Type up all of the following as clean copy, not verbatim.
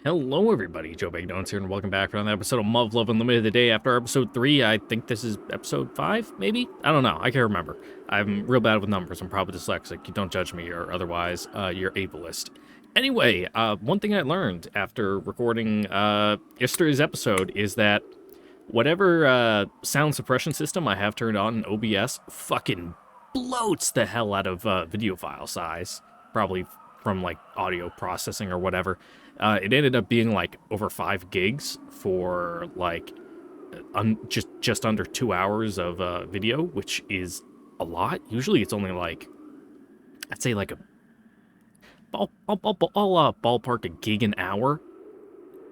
Hello everybody, Joe Bagnones here, and welcome back for another episode of MUV Love Unlimited the day after episode 3. I think this is episode 5, maybe? I don't know, I can't remember. I'm real bad with numbers, I'm probably dyslexic, you don't judge me, or otherwise, you're ableist. Anyway, one thing I learned after recording yesterday's episode is that whatever sound suppression system I have turned on in OBS fucking bloats the hell out of video file size, probably from like audio processing or whatever. It ended up being like over 5 gigs for like just under 2 hours of video, which is a lot. Usually it's only like, I'd say like a ballpark a gig an hour.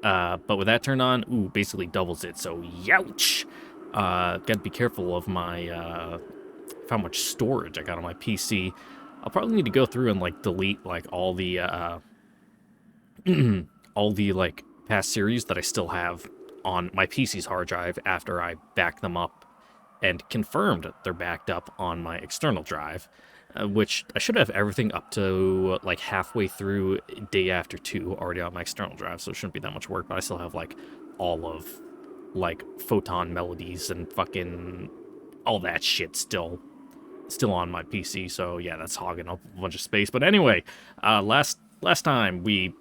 But with that turned on, ooh, basically doubles it. So youch. Gotta be careful of my how much storage I got on my PC. I'll probably need to go through and like delete like all the all the like past series that I still have on my PC's hard drive after I backed them up and confirmed they're backed up on my external drive, which I should have everything up to like halfway through day after 2 already on my external drive, so it shouldn't be that much work, but I still have like all of like Photon melodies and fucking all that shit still on my PC, so yeah, that's hogging up a bunch of space. But anyway, last time we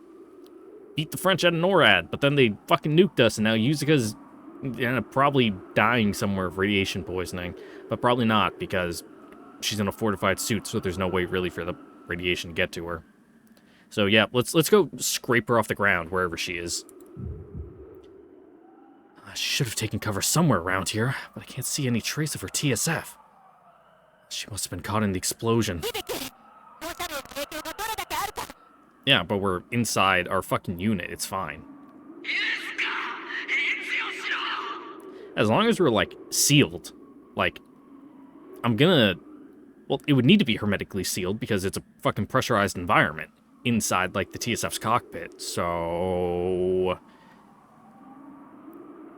beat the French at a NORAD, but then they fucking nuked us, and now Yuzuka's probably dying somewhere of radiation poisoning, but probably not, because she's in a fortified suit, so there's no way really for the radiation to get to her. So yeah, let's go scrape her off the ground, wherever she is. I should have taken cover somewhere around here, but I can't see any trace of her TSF. She must have been caught in the explosion. Yeah, but we're inside our fucking unit, it's fine. As long as we're, like, sealed, like, well, it would need to be hermetically sealed because it's a fucking pressurized environment inside, like, the TSF's cockpit, so...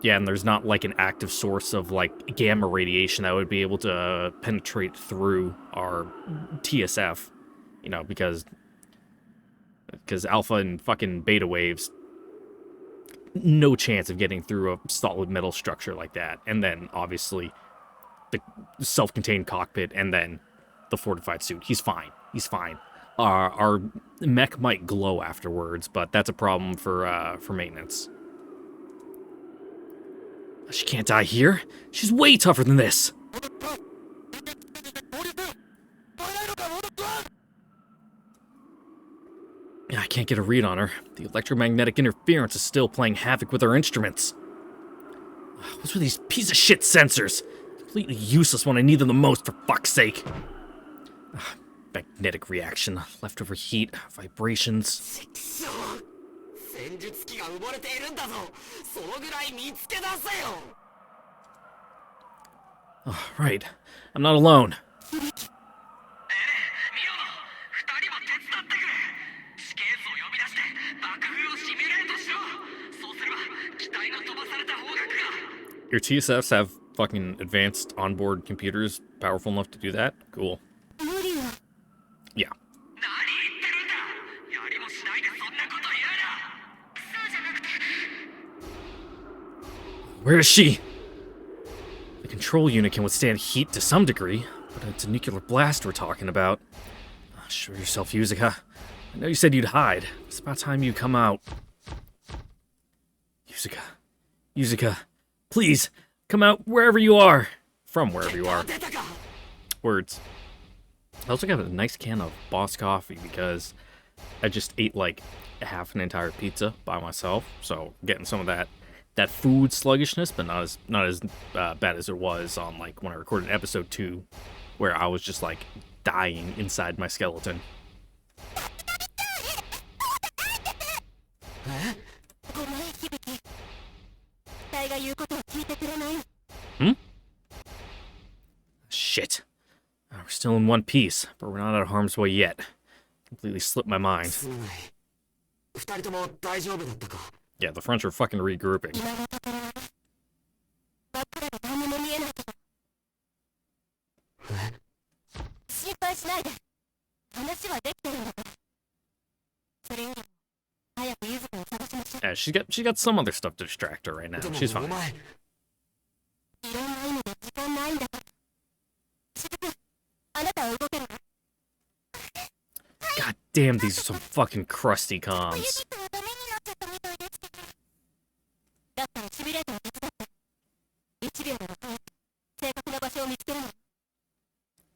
Yeah, and there's not, like, an active source of, like, gamma radiation that would be able to penetrate through our TSF, you know, because alpha and fucking beta waves, no chance of getting through a solid metal structure like that. And then, obviously, the self-contained cockpit, and then the fortified suit. He's fine. He's fine. Our mech might glow afterwards, but that's a problem for maintenance. She can't die here. She's way tougher than this. I can't get a read on her. The electromagnetic interference is still playing havoc with our instruments. What's with these piece of shit sensors? Completely useless when I need them the most, for fuck's sake. Magnetic reaction, leftover heat, vibrations. Oh, right. I'm not alone. Your TSFs have fucking advanced onboard computers powerful enough to do that? Cool. Yeah. Where is she? The control unit can withstand heat to some degree, but it's a nuclear blast we're talking about. Show yourself, Yuzuka. I know you said you'd hide. It's about time you come out. Yuzuka, please, come out wherever you are. From wherever you are. Words. I also got a nice can of Boss coffee because I just ate like half an entire pizza by myself, so getting some of that food sluggishness, but not as bad as it was on like when I recorded episode 2, where I was just like dying inside my skeleton. Shit. We're still in one piece, but we're not out of harm's way yet. Completely slipped my mind. Yeah, the French are fucking regrouping. Yeah, she got some other stuff to distract her right now. She's fine. God damn, these are some fucking crusty comms.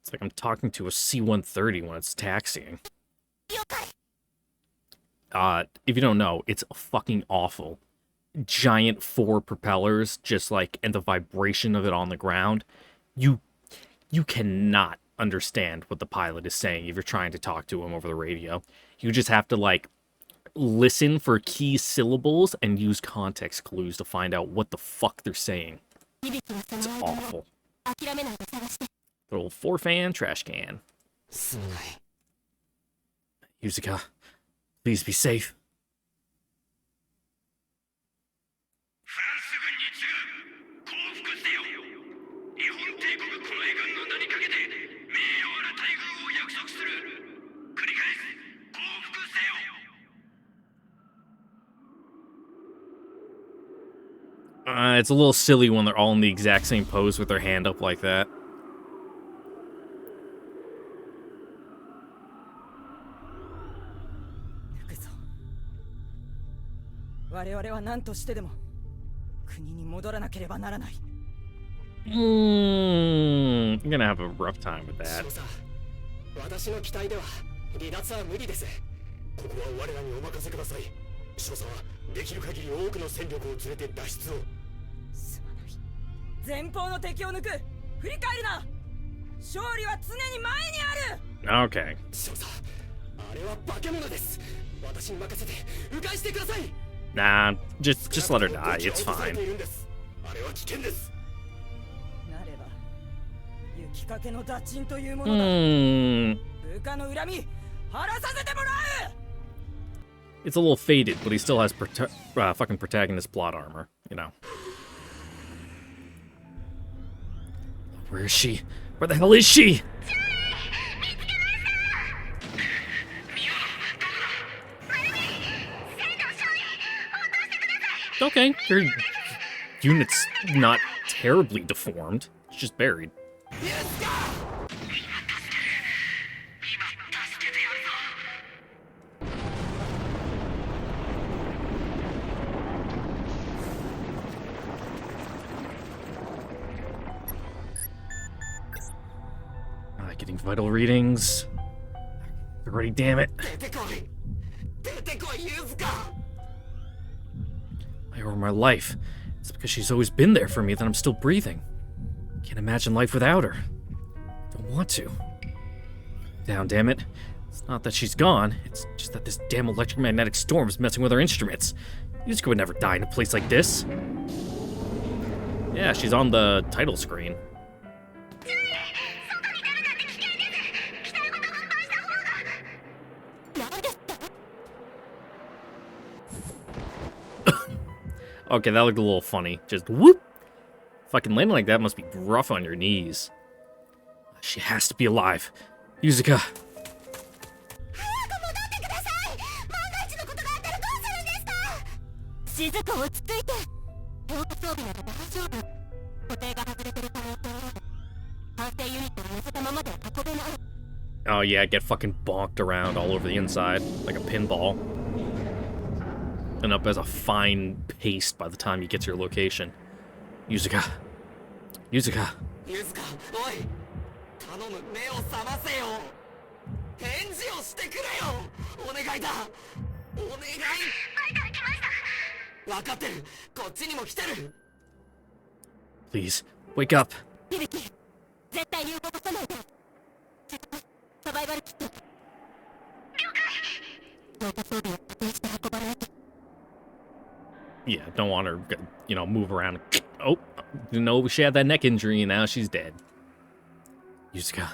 It's like I'm talking to a C-130 when it's taxiing. If you don't know, it's fucking awful. Giant 4 propellers, just like, and the vibration of it on the ground. You cannot understand what the pilot is saying if you're trying to talk to him over the radio. You just have to, like, listen for key syllables and use context clues to find out what the fuck they're saying. It's awful. Little 4-fan trash can. Yuzuka, please be safe. It's a little silly when they're all in the exact same pose with their hand up like that. I'm gonna have a rough time with that. Okay. Nah, just let her die. It's fine. It's a little faded, but he still has fucking protagonist plot armor, you know. Where is she? Where the hell is she? Okay, your unit's not terribly deformed. It's just buried. Getting vital readings. Already, damn it. I owe her my life. It's because she's always been there for me that I'm still breathing. Can't imagine life without her. Don't want to. Down, damn it. It's not that she's gone. It's just that this damn electromagnetic storm is messing with our instruments. Yuzuka would never die in a place like this. Yeah, she's on the title screen. Okay, that looked a little funny. Just whoop! Fucking landing like that must be rough on your knees. She has to be alive. Yuzuka. Oh yeah, get fucking bonked around all over the inside like a pinball. And up as a fine paste by the time you get to your location. Yuzuka. Yuzuka. Yuzuka, oi! Please, wake up. Yeah, don't want her, you know, move around. Oh, you know, she had that neck injury and now she's dead. Yuzuka.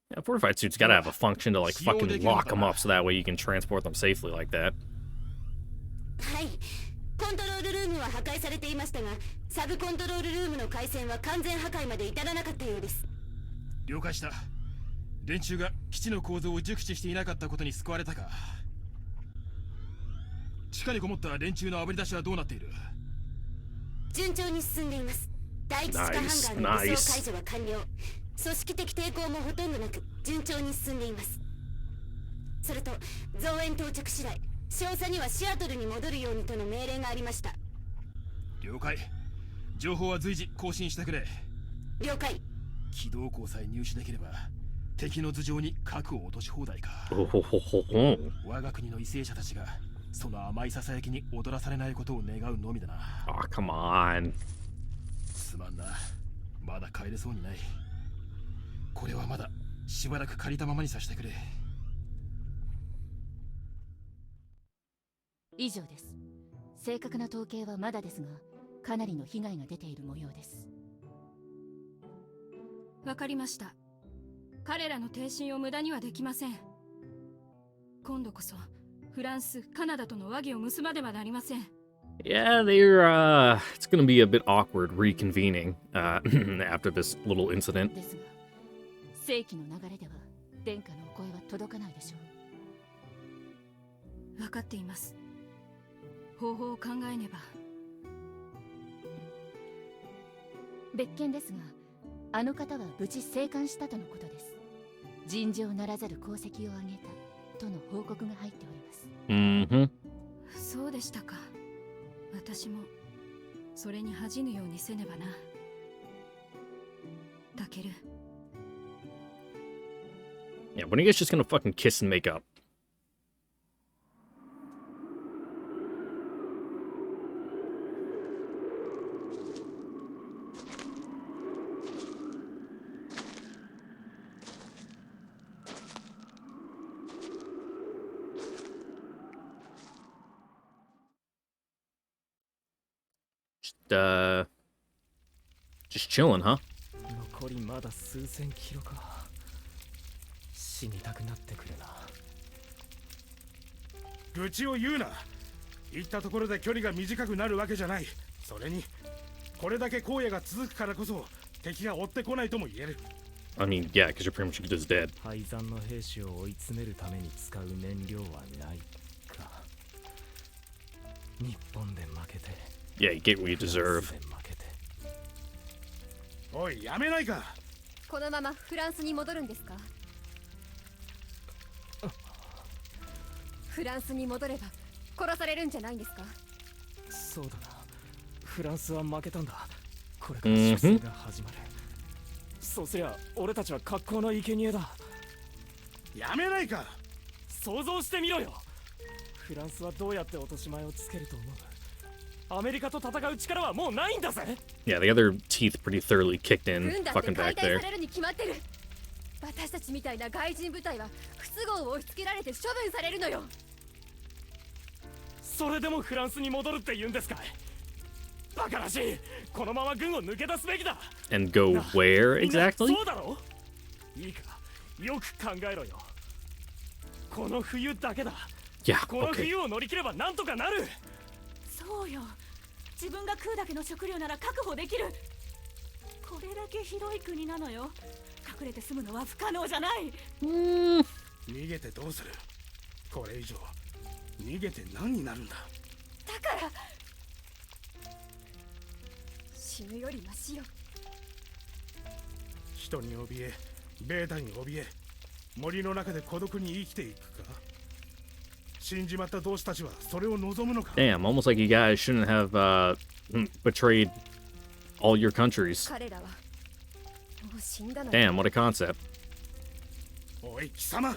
Yeah, fortified suits gotta have a function to, like, fucking lock them up so that way you can transport them safely like that. 了解した。連中が基地の構造を熟知していなかったことに救われたか。地下にこもった連中のあぶり出しはどうなっている？順調に進んでいます。第一地下ハンガーの武装解除は完了。組織的抵抗もほとんどなく順調に進んでいます。それと増援到着次第、少佐にはシアトルに戻るようにとの命令がありました。了解。情報は随時更新してくれ。了解。機動校さえ入手できれば敵の頭上に核を落とし放題か。我が国の為政者たちがその甘いささやきに踊らされないことを願うのみだな。Oh, come on. すまんな。まだ帰れそうにない。これはまだしばらく借りたままにさせてくれ。以上です。正確な統計はまだですが、かなりの被害が出ている模様です。わかりました。彼らの挺身を無駄にはできません。今度こそフランス、カナダとの和議を結ばねばなりません。Yeah, it's gonna be a bit awkward reconvening after this little incident. ですが、正規の流れでは殿下のお声は届かないでしょう。分かっています。方法を考えねば。別件ですが、あの方は無事生還したとのことです。尋常ならざる功績を挙げたとの報告が入っております。そうでしたか。私もそれに恥じぬようにせねばな。タケル。Yeah, when are you guys just gonna fucking kiss and make up? Just chilling, huh? 残りまだ数千キロか。死にたくなってくるな。愚痴を言うな。行ったところで距離が短くなるわけじゃない。それにこれだけ荒野が続くからこそ敵が追ってこないとも言える。I mean, yeah, because you're pretty much just dead. 敗残の兵士を追い詰めるために使う燃料はないか。日本で負けて。Yeah, you get what you deserve. おい、やめないか。このままフランスに戻るんですか？フランスに戻れば殺されるんじゃないんですか？そうだな。フランスは負けたんだ。これから出征が始まる。そうすりゃ俺たちは格好の生贄だ。やめないか。想像してみろよ。フランスはどうやって落とし前をつけると思う？アメリカと戦う力はもうないんだぜ。Yeah, the other teeth pretty thoroughly kicked in, fucking back there. 私たちみたいな外人部隊は不都合を押し付けられて処分されるのよ。それでもフランスに戻るって言うんですかい？バカらしい。このまま軍を抜け出すべきだ。And go where exactly? そうだろ？いいか、よく考えろよ。この冬だけだ。Yeah, この okay. 冬を乗り切ればなんとかなる。そうよ。自分が食うだけの食料なら確保できる。これだけ広い国なのよ。隠れて住むのは不可能じゃない。逃げてどうする？これ以上逃げて何になるんだ。だから死ぬよりマシよ。人に怯え、ベータに怯え、森の中で孤独に生きていくか。死んじまった同志たちはそれを望むのか。 Damn, almost like you guys shouldn't have betrayed all your countries. 彼らはもう死んだの。 Damn, what a concept. おい貴様。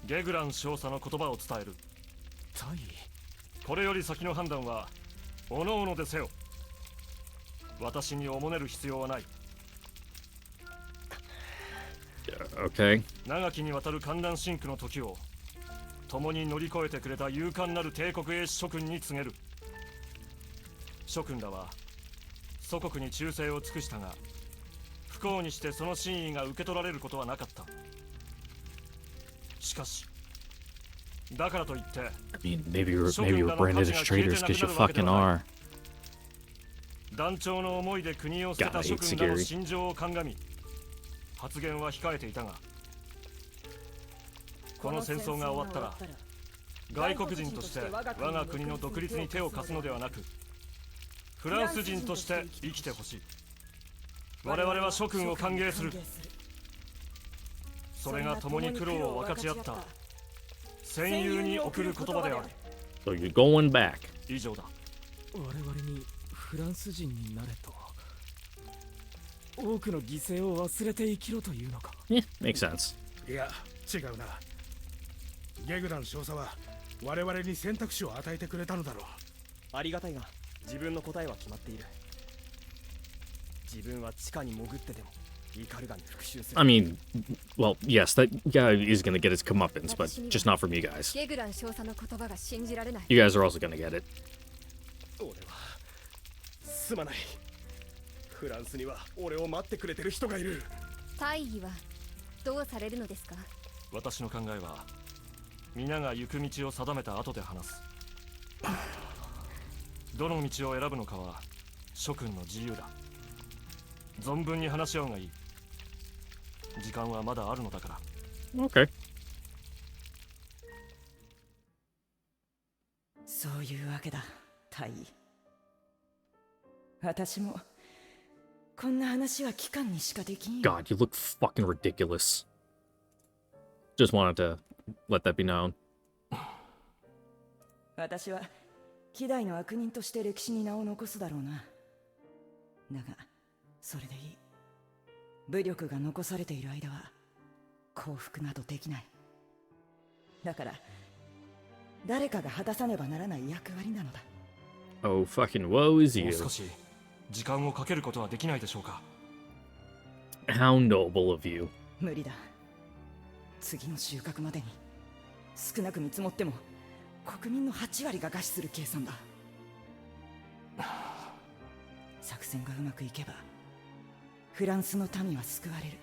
ゲグラン少佐の言葉を伝える。大尉、これより先の判断はおのおのでせよ。私におもねる必要はない。Okay. 長きにわたる寒暖真空の時を共に乗り越えてくれた勇敢なる帝国英諸君に告げる。諸君らは祖国に忠誠を尽くしたが、不幸にしてその真意が受け取られることはなかった。しかしだからといって、 I mean, maybe you were branded as traitors because you fucking are. 団長の思いで国を捨てた諸君らの心情を鑑み、発言は控えていたが、この戦争が終わったら外国人として我が国の独立に手を貸すのではなく、フランス人として生きてほしい。我々は諸君を歓迎する。それが共に苦労を分かち合った戦友に送る言葉である。 So you're going back. 以上だ。我々にフランス人になれと、多くの犠牲を忘れて生きろというのか。 Yeah, makes sense. いや違うな。ゲグラン少佐は我々に選択肢を与えてくれたのだろう。ありがたいが、自分の答えは決まっている。自分は地下に潜ってでもイカルガに復讐する。 I mean, well, yes, that guy is gonna get his comeuppance, but just not from you guys. ゲグラン少佐の言葉が信じられない。 You guys are also gonna get it. 俺はすまない。フランスには俺を待ってくれてる人がいる。大義はどうされるのですか？私の考えは皆が行く道を定めた後で話す。どの道を選ぶのかは諸君の自由だ。存分に話し合うがいい。時間はまだあるのだから。 Okay. そういうわけだ、大尉。私もこんな話は機関にしかできんよ。 God, you look fucking ridiculous. Just wanted to let that be known. 私は希代の悪人として歴史に名を残すだろうな。だがそれでいい。武力が残されている間は降伏などできない。だから誰かが果たさねばならない役割なのだ。 Oh, fucking woe is も you. う少し時間をかけることはできないでしょうか。 How noble of you. 無理だ。次の収穫までに少なく見積もっても国民の8割が餓死する計算だ。作戦がうまくいけばフランスの民は救われる。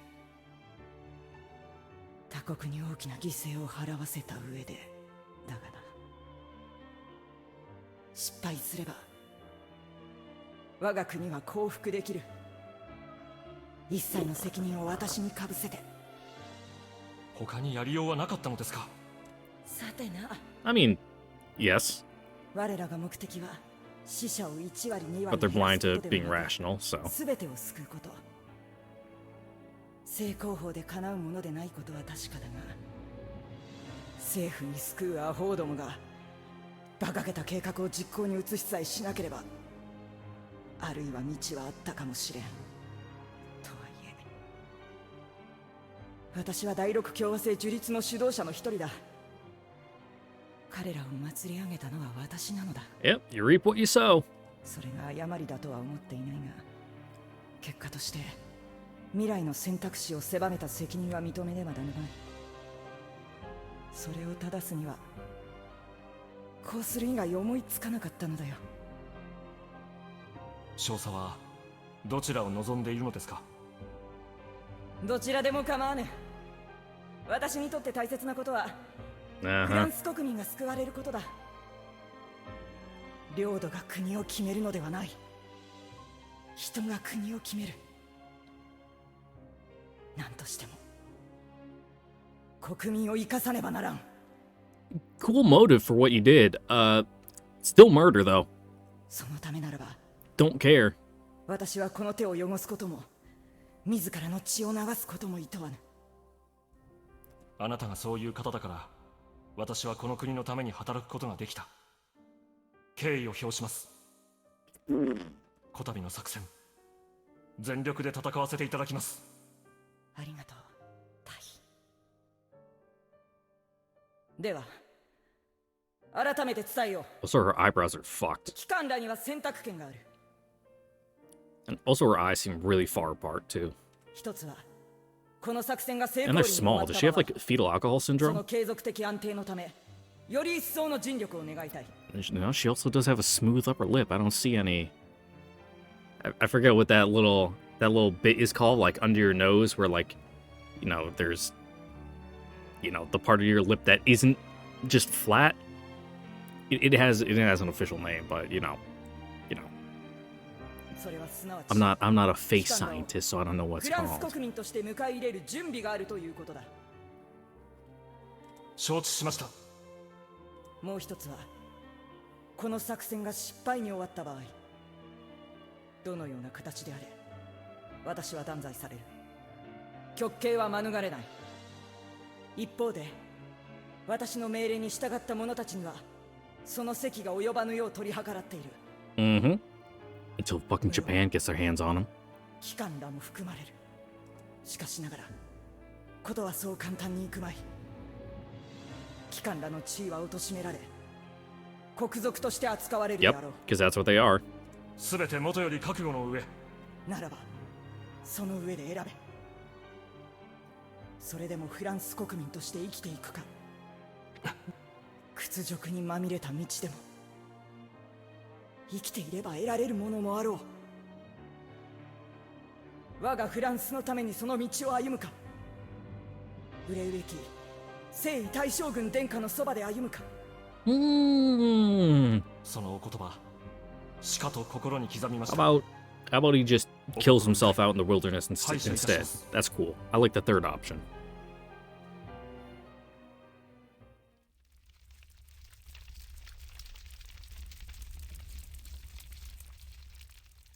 他国に大きな犠牲を払わせた上でだがな。失敗すれば我が国は降伏できる。一切の責任を私にかぶせて。他にやりようはなかったのですか。さてな。 I mean, yes, 我らが目的は死者を1割2 but 割 they're 減ら blind す to ことで being はなく、 rational, so. 全てを救うこと。正攻法で叶うものでないことは確かだが、政府に救うアホどもが馬鹿げた計画を実行に移しさえしなければ、あるいは道はあったかもしれん。とはいえ私は第六共和制樹立の主導者の一人だ。彼らを祭り上げたのは私なのだ。 Yep, you reap what you sow. それが誤りだとは思っていないが、結果として未来の選択肢を狭めた責任は認めねばならない。それを正すにはこうする以外思いつかなかったのだよ。少佐はどちらを望んでいるのですか。どちらでも構わぬ。私にとって大切なことはフラ Uh-huh. ンス国民が救われることだ。領土が国を決めるのではない。人が国を決める。何としても国民を生かさねばならん。 Cool motive for what you did. Still murder, though. そのためならば Don't care. 私はこの手を汚すことも自らの血を流すことも厭わぬ。あなたがそういう方だから私はこの国のために働くことができた。敬意を表します。こたびの作戦全力で戦わせていただきます。ありがとう、大尉。では改めて伝えよう。 Also, her eyebrows are fucked. 機関らには選択権がある。 And also, her eyes seem really far apart, too. 一つはこの作戦が成功 And に they're 終わ small. った Does she have, 場合 like, fetal alcohol その syndrome? 継続的安定のためより一層の尽力を願いたい。 No, she also does have a smooth upper lip. I don't see any... I forget what that little bit is called, like, under your nose, where, like, you know, there's... You know, the part of your lip that isn't just flat. It has an official name, but, you know. I'm not a face scientist, so I don't know what's フランス called. 国民として迎え入れる準備があるということだ。承知しました。もう一つはこの作戦が失敗に終わった場合、どのような形であれ私は断罪される。極刑は免れない。一方で私の命令に従った者たちにはその席が及ばぬよう取り計らっている。Mm-hmm. Until fucking Japan gets their hands on him. 機関らも含まれる。しかしながらことはそう簡単にいくまい。機関らの地位は貶められ国賊として扱われるで Yep, あろう。 because that's what they are. すべて元より覚悟の上。ならばその上で選べ。それでもフランス国民として生きていくか、屈辱にまみれた道でも生きていれば得られるものもあろう。我がフランスのためにその道を歩むか、憂うべき征夷大将軍殿下のそばで歩むか。そのお言葉、しかと心に刻みました。How about he just kills himself out in the wilderness instead? That's cool. I like the third option.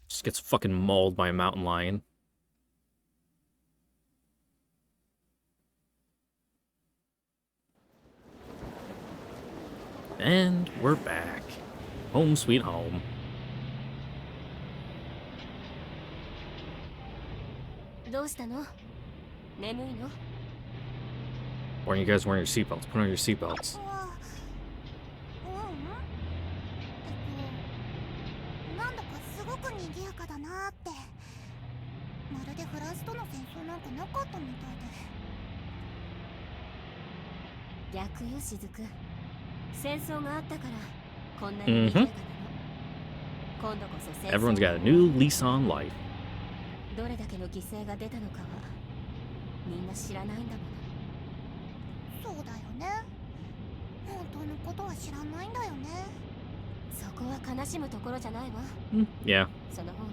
Just gets fucking mauled by a mountain lion. And we're back. Home sweet home. どうしたの？眠いの？ Why aren't you guys wearing your seatbelts? Put on your seatbelts. なんだかすごく賑やかだなって。まるでフランスとの戦争なんかなかったみたいで。逆よ、しずく。戦争があったからこんなに賑やかなの。今度こそ戦争。 Everyone's got a new lease on life. どれだけの犠牲が出たのかはみんな知らないんだもの。そうだよね。本当のことは知らないんだよね。そこは悲しむところじゃないわ。Yeah. その方が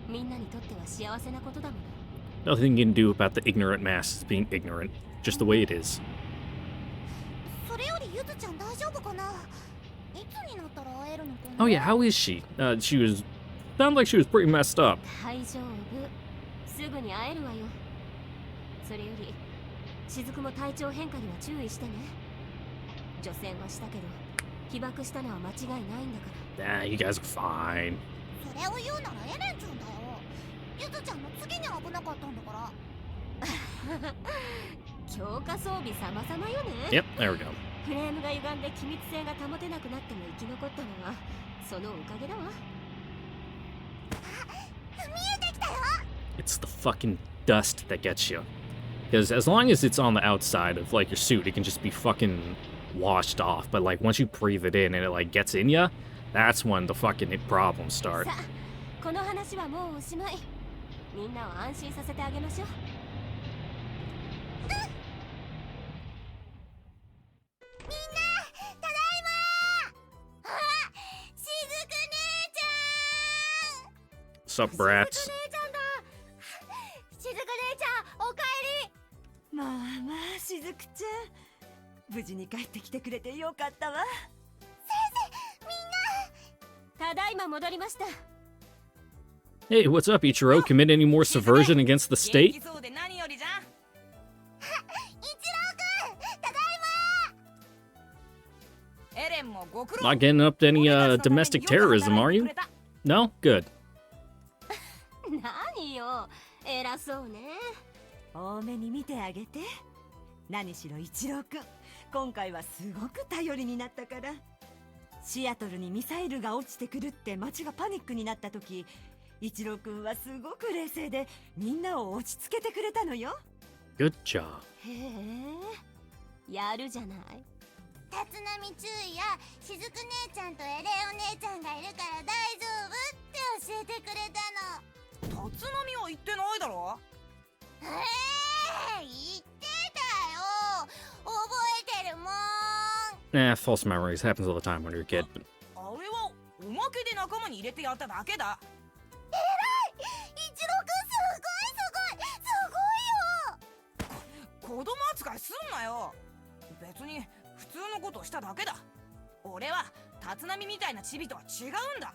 みんなにとっては幸せなことだもの。 Nothing you can do about the ignorant masses being ignorant. Just the way it is. それよりゆずちゃん大丈夫かな。いつになったら会えるのかな。 Oh yeah, how is she? She was... Sounded like she was pretty messed up. 大丈夫。すぐに会えるわよ。それより雫も体調変化には注意してね。除染はしたけど被爆したのは間違いないんだから。 Nah, you guys are fine. それを言うならエレンちゃんだよ。ゆずちゃんの次に危なかったんだから。強化装備様々よね。 Yep, there we go. フレームが歪んで機密性が保てなくなっても生き残ったのはそのおかげだわ。It's the fucking dust that gets you. Because as long as it's on the outside of, like, your suit, it can just be fucking washed off. But, like, once you breathe it in and it, like, gets in you, that's when the fucking problems start. さあ、この話はもうおしまい。みんなを安心させてあげましょう。みんな、ただいま。あ、しずく姉ちゃん。 Sup, brats? しずく姉ちゃん、おかえり。まあまあ、しずくちゃん、無事に帰ってきてくれてよかったわ。先生、みんな。ただいま戻りました。 Hey, what's up, Ichiro? Commit any more subversion against the state? 一郎くん、ただいま。 Not getting up to any domestic terrorism, are you? No? Good. 何よ、偉そうね。多めに見てあげて。何しろ一郎くん、今回はすごく頼りになったから。シアトルにミサイルが落ちてくるって街がパニックになった時、一郎くんはすごく冷静でみんなを落ち着けてくれたのよ。 Good job. へえ、やるじゃない。立浪注意やしずく姉ちゃんとエレお姉ちゃんがいるから大丈夫って教えてくれたの。立浪は言ってないだろ。言ってたよ。覚えてるもん。Nah, false memories. Happens all the time when you're a kid. あれはおまけで仲間に入れてやっただけだ。配すんなよ。別に普通のことをしただけだ。俺は立浪みたいなチビとは違うんだ。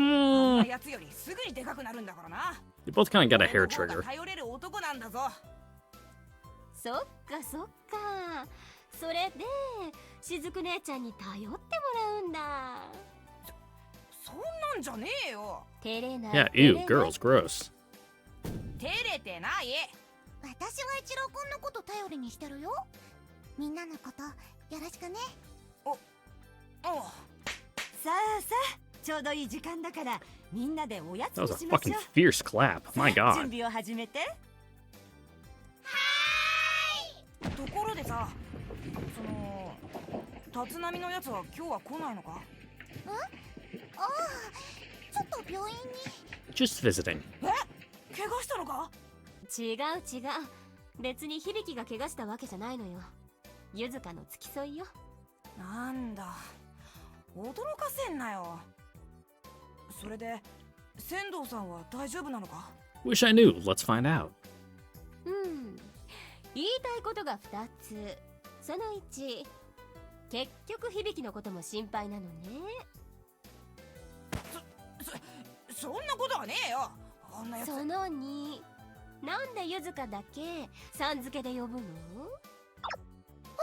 あんなやつよりすぐにでかくなるんだからな。 You both kind of got a hair 俺の方 trigger. が頼れる男なんだぞ。そっかそっか。それで雫姉ちゃんに頼ってもらうんだ。そんなんじゃねえよ。照れない。 Yeah, ew, girls, gross. 照れてない。私は一郎くんのこと頼りにしてるよ。みんなのことよろしくね。おう。さあさあ、ちょうどいい時間だからみんなでおやつ That に was a しまし fucking ょう。 fierce clap. My 準 god. 備を始めて。ところでさ、立浪のやつは今日は来ないのか？ああ、ちょっと病院に。 Just visiting. 怪我したのか？違う違う。別に響が怪我したわけじゃないのよ。ゆずかの付き添いよ。なんだ、驚かせんなよ。それで仙道さんは大丈夫なのか？ Wish I knew. Let's find out. 言いたいことが2つ。その1、結局響のことも心配なのね。そんなことはねえよ。あんなやつ。その2、なんでゆずかだけさん付けで呼ぶの？あ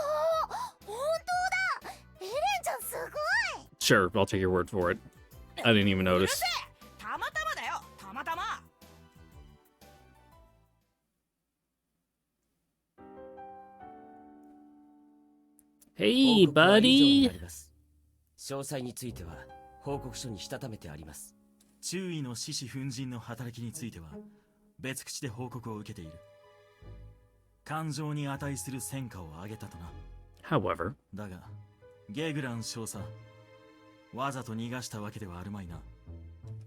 あ、本当だ。エレンちゃんすごい。 Sure, I'll take your word for it. I didn't even うる notice. せえ。たまたまだよ。たまたま。Hey, buddy. 詳細については報告書にしたためてあります。注意の獅子奮陣の働きについては別口で報告を受けている。感情に値する戦果を挙げたとな。 However, だがゲグラン少佐、わざと逃がしたわけではあるまいな。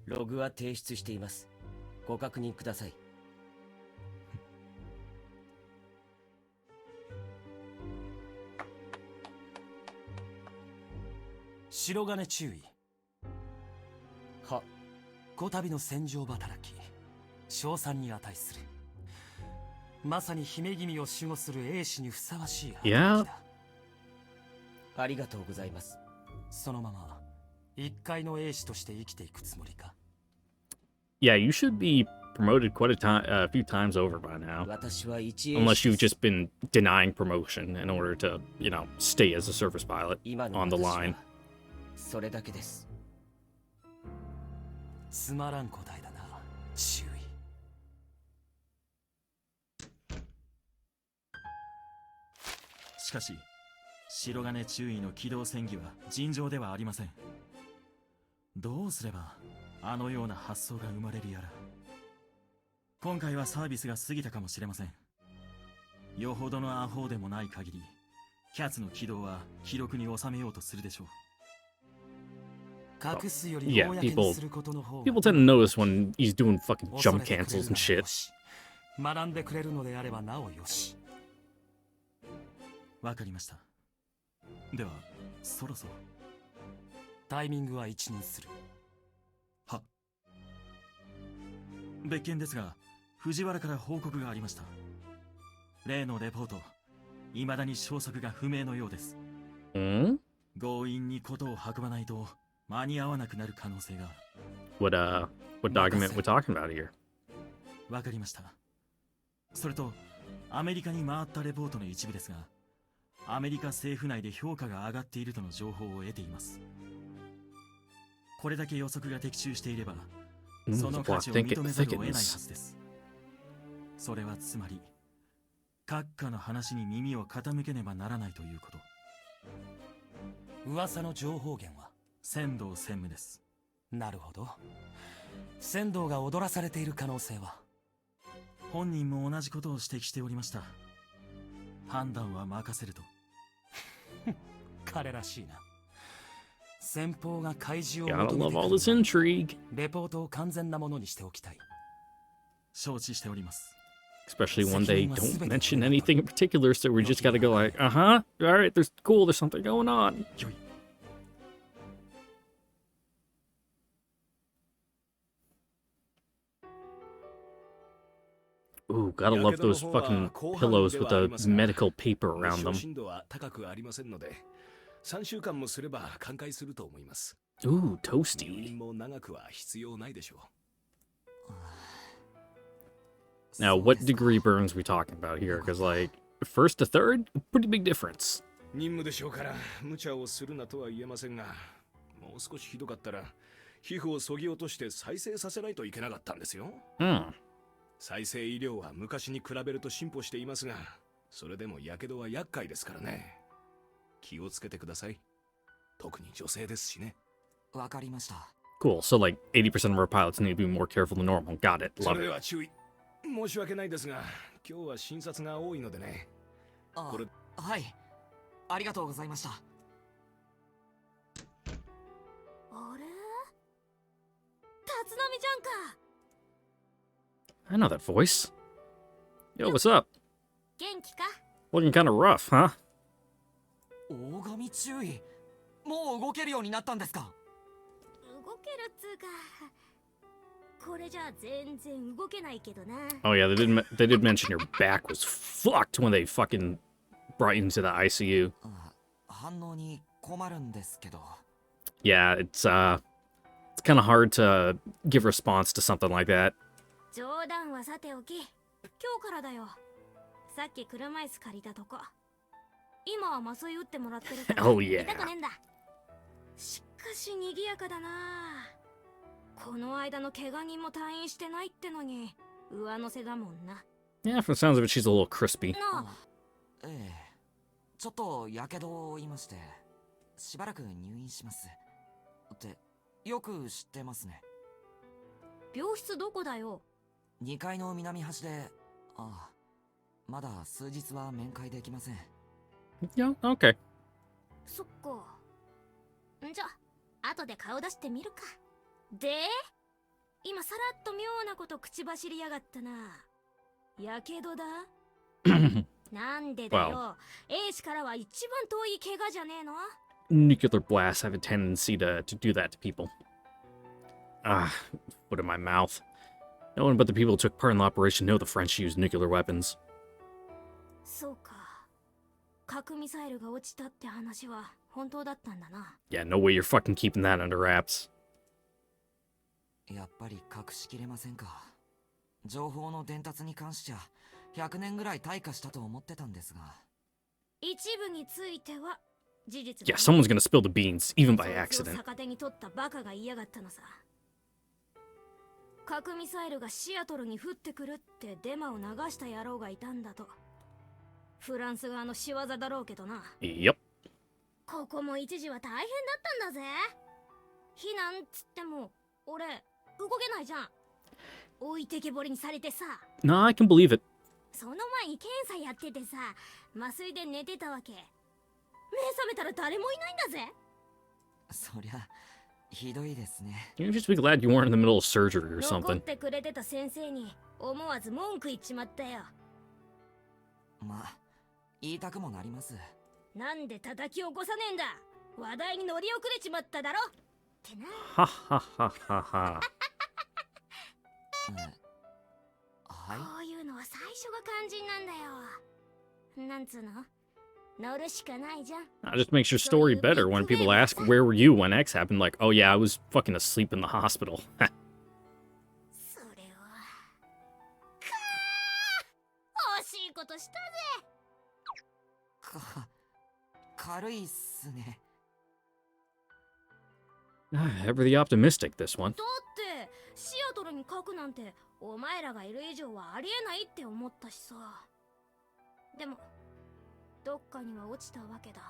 ログは提出しています。ご確認ください。白金注意。は、こたびの戦場働き、賞賛に値する。まさに姫君を守護する英士にふさわしい働き yeah. だ。ありがとうございます。そのまま一介の英士として生きていくつもりか？ Yeah, you should be promoted quite a few times over by now. 私は一英士 Unless you've just been denying promotion in order to, stay as a service pilot 今の on the 私は line. それだけです。つまらん答えだな、注意。しかし白金注意の機動戦技は尋常ではありません。どうすればあのような発想が生まれるやら。今回はサービスが過ぎたかもしれません。よほどのアホでもない限りキャツの起動は記録に収めようとするでしょう。 隠すより Yeah, 公にすることの方が people tend to notice when he's doing fucking jump 恐れてくれる cancels な and ら shit. よし。学んでくれるのであればなおよし。わかりました。ではそろそろタイミングは一任する。は。別件ですが藤原から報告がありました。例のレポート、未だに消息が不明のようです。強引にことを運ばないと間に合わなくなる可能性が。What document we're talking about here? わかりました。それとアメリカに回ったレポートの一部ですが、アメリカ政府内で評価が上がっているとの情報を得ています。これだけ予測が的中していれば、その価値を認めざるを得ないはずです。それはつまり閣下の話に耳を傾けねばならないということ。噂の情報源は仙道専務です。なるほど。仙道が踊らされている可能性は？本人も同じことを指摘しておりました。判断は任せると。彼らしいな。先方が開示を Gotta 求め love て all くる this intrigue. レポートを完全なものにしておきたい。承知しております。 Especially when they don't mention anything in particular, so we just gotta go like, all right, there's something going on. Ooh, gotta love those fucking pillows with the medical paper around them. Ooh, toasty. Now, what degree burns we talking about here? Because, like, first to third, pretty big difference. 任務でしょうから無茶をするなとは言えませんが、もう少しひどかったら皮膚を削ぎ落として再生させないといけなかったんですよ。再生医療は昔に比べると進歩していますが、それでも火傷は厄介ですからね。気をつけてください。特に女性ですしね。わかりました。Cool, so like 80% of our pilots need to be more careful than normal. Got it. そ Love れで it. は注意。申し訳ないですが、今日は診察が多いのでね。これはい。ありがとうございました。あれ？立浪ちゃんか。I know that voice. Yo, what's up? 元気か？ Looking kind of rough, huh? 大神注意。もう動けるようになったんですか？動けるっつうか。これじゃ全然動けないけどな。Oh yeah, they did mention your back was fucked when they fucking brought you into the ICU. 反応に困るんですけど。Yeah, it's kind of hard to give response to something like that. 冗談はさておき、今日からだよ。さっき車椅子借りたとこ。今は麻酔打ってもらってるから。Oh yeah. 痛くねえんだ。しかし賑やかだな。この間の怪我人も退院してないってのに上乗せだもんな。Yeah, from the sounds of it, she's a little crispy. ええ、ちょっと火傷を負いまして、しばらく入院します。ってよく知ってますね。病室どこだよ？2階の南端で、まだ数日は面会できません。Yeah, okay. そっか。じゃあ後で顔出してみるか。で今さらっと妙なこと口走りやがったな。やけどだ。なんでだよ。A 氏からは一番遠い怪我じゃねえの？ Nuclear blasts have a tendency to do that to people. Foot in my mouth. No one but the people who took part in the operation know the French used nuclear weapons. そうか。核ミサイルが落ちたって話は本当だったんだな。Yeah, no way you're fucking keeping that under wraps. やっぱり隠しきれませんか。情報の伝達に関しちゃ100年ぐらい退化したと思ってたんですが。一部については事実。Yeah, someone's gonna spill the beans, even by accident. 逆手に取ったバカが嫌がったのさ。核ミサイルがシアトルに降ってくるってデマを流した野郎がいたんだと。フランス側の仕業だろうけどな。Yep. ここも一時は大変だったんだぜ。避難っつっても俺動けないじゃん。置いてけぼりにされてさ。No, I can believe it. その前に検査やっててさ、麻酔で寝てたわけ。目覚めたら誰もいないんだぜ。そりゃひどいですね。 You just be glad you weren't in the middle of surgery or 残 something. ってくれてた先生に思わず文句言っちまったよ。まあ言いたくもなります。なんで叩き起こさねえんだ。話題に乗り遅れちまっただろってな。ははははは。こういうのは最初が肝心なんだよ。なんつうの？乗るしかないじゃん。It just makes your story better when people ask, where were you when X happened? Like, oh yeah, I was fucking asleep in the hospital. それは。惜しいことしたぜ。軽いっすね。Ever the optimistic, this one. だってシアトルに書くなんてお前らがいる以上はありえないって思ったしさ。でもどっかには落ちたわけだ。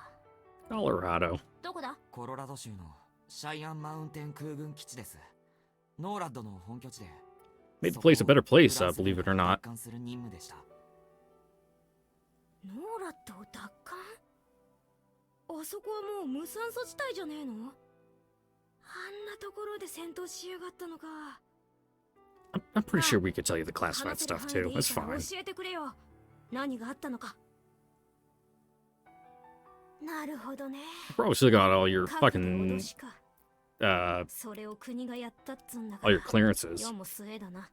Colorado. どこだ？コロラド州のシャイアンマウンテン空軍基地です。ノーラッドの本拠地で。Made the place a better place, believe it or not. 奪還する任務でした。ノーラッドを奪還？あそこはもう無酸素地帯じゃねえの？あんなところで戦闘しやがったのか。I'm pretty sure we could tell you the classified stuff too. That's fine. 教えてくれよ。何があったのか。なるほどね。Probably still got all your fucking それを国がやったっつんだか all ら。 your clearances. 世も末だな。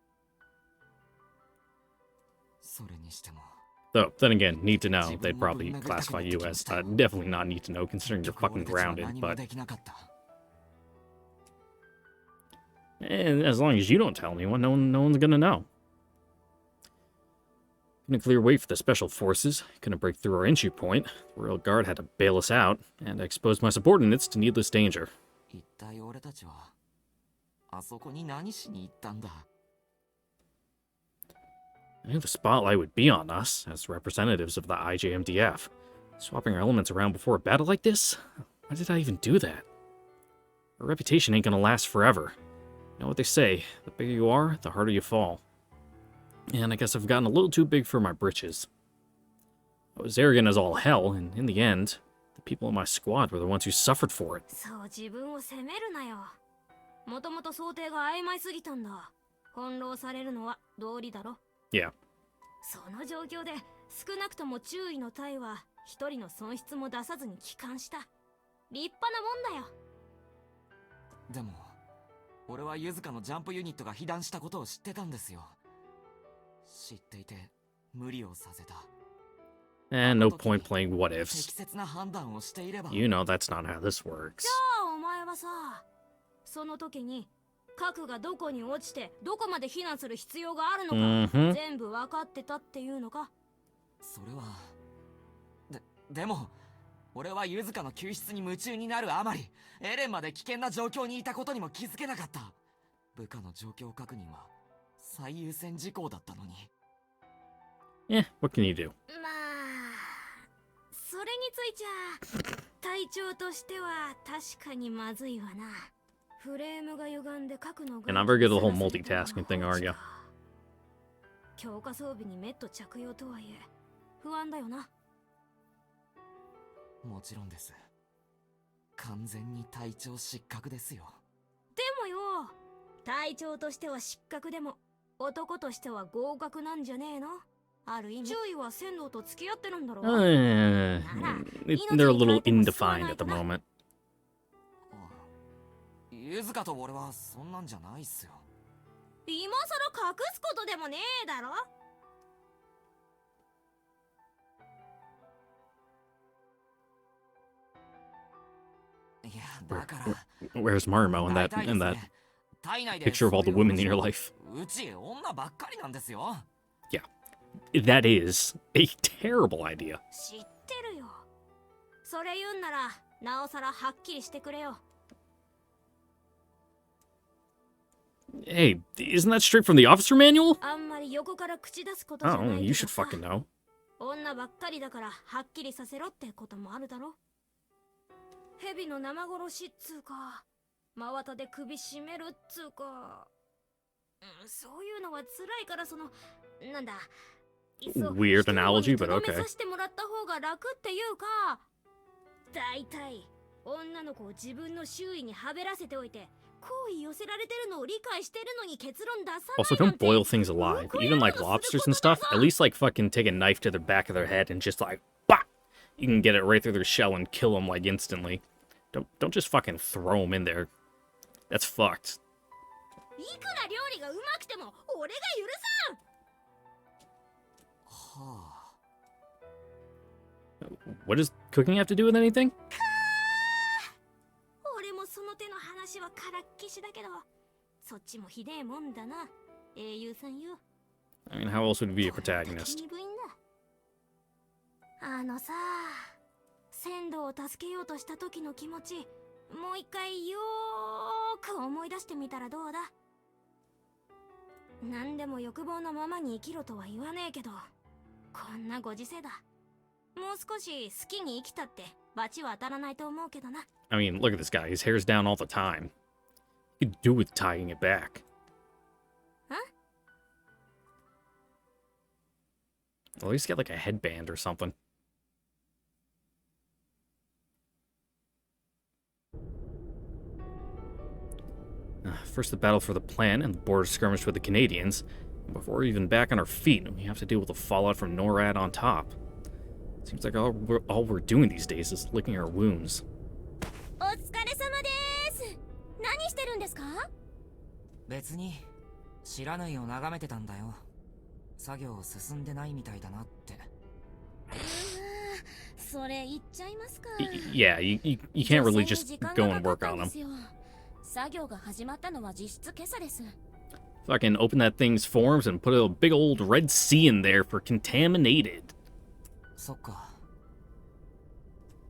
Though, then again, need to know, they'd probably classify you as definitely not need to know considering you're fucking grounded, but... And as long as you don't tell anyone, no one's gonna know. Couldn't clear way for the special forces, couldn't break through our entry point, the Royal Guard had to bail us out, and I exposed my subordinates to needless danger. I knew the spotlight would be on us, as representatives of the IJMDF. Swapping our elements around before a battle like this? Why did I even do that? Our reputation ain't gonna last forever. You know what they say, the bigger you are, the harder you fall. And I guess I've gotten a little too big for my britches. I was arrogant as all hell, and in the end, the people in my squad were the ones who suffered for it. Yeah. その状況で少なくとも注意の隊は一人の損失も出さずに帰還した。立派なもんだよ。でも、俺はユズカのジャンプユニットが被弾したことを知ってたんですよ。知っていて無理をさせた。And no point playing what ifs. You know that's not how this works. じゃあお前はさ、その時に核がどこに落ちてどこまで避難する必要があるのか、全部分かってたっていうのか。それはでも俺はユズカの救出に夢中になるあまりエレンまで危険な状況にいたことにも気づけなかった。部下の状況確認は最優先事項だったのに。what can you do? まあそれについちゃ隊長としては確かにまずいわな。 And not very good at the whole multitasking thing, are you? 強化装備にメット着用とはいえ不安だよな。もちろんです。完全に隊長失格ですよ。でもよ、隊長としては失格でも男としては合格なんじゃねえの？ある意味、注意は仙道と付き合ってるんだろう。They're a little indefined at the moment. ユズカと俺はそんなんじゃないっすよ。今さら隠すことでもねえだろ。いや、だから。Where's Marimo in that picture of all the women in your life? うち女ばっかりなんですよ。Yeah, that is a terrible idea. 知ってるよ。それ言うんならなおさらはっきりしてくれよ。 Hey, isn't that straight from the officer manual? あんまり横から口出すことじゃないけどさ。You should fucking know. 女ばっかりだからはっきりさせろってこともあるだろ。蛇の生殺しっつうか、真綿で首絞めるっつうか、そういうのは辛いからそのなんだ。Weird analogy, but okay. させてもらった方が楽っていうか、だいたい女の子を自分の周囲にはべらせておいて。 Also, don't boil things alive. Even like lobsters and stuff, at least like fucking take a knife to the back of their head and just like, bah! You can get it right through their shell and kill them like instantly. Don't just fucking throw them in there. That's fucked. What does cooking have to do with anything? その手の話はからっきしだけど、そっちもひでえもんだな、英雄さんよ。I mean, how else would it be a protagonist? あのさ、仙道を助けようとした時の気持ち、もう一回よーく思い出してみたらどうだ。何でも欲望のままに生きろとは言わねえけど、こんなご時世だ。もう少し好きに生きたって罰は当たらないと思うけどな。 I mean, look at this guy. His hair's down all the time. You could do with tying it back. Huh? At least get like a headband or something. First the battle for the plan and the border skirmish with the Canadians. And before we're even back on our feet, we have to deal with the fallout from NORAD on top. Seems like all we're doing these days is licking our wounds. お疲れ様です。何してるんですか？別に知らぬいを眺めてたんだよ。作業進んでないみたいだなって。それ言っちゃいますか。Yeah, you can't really just go and work on them. 作業が始まったのは実質今朝です。Fucking open that thing's forms and put a big old red C in there for contaminated. そっか。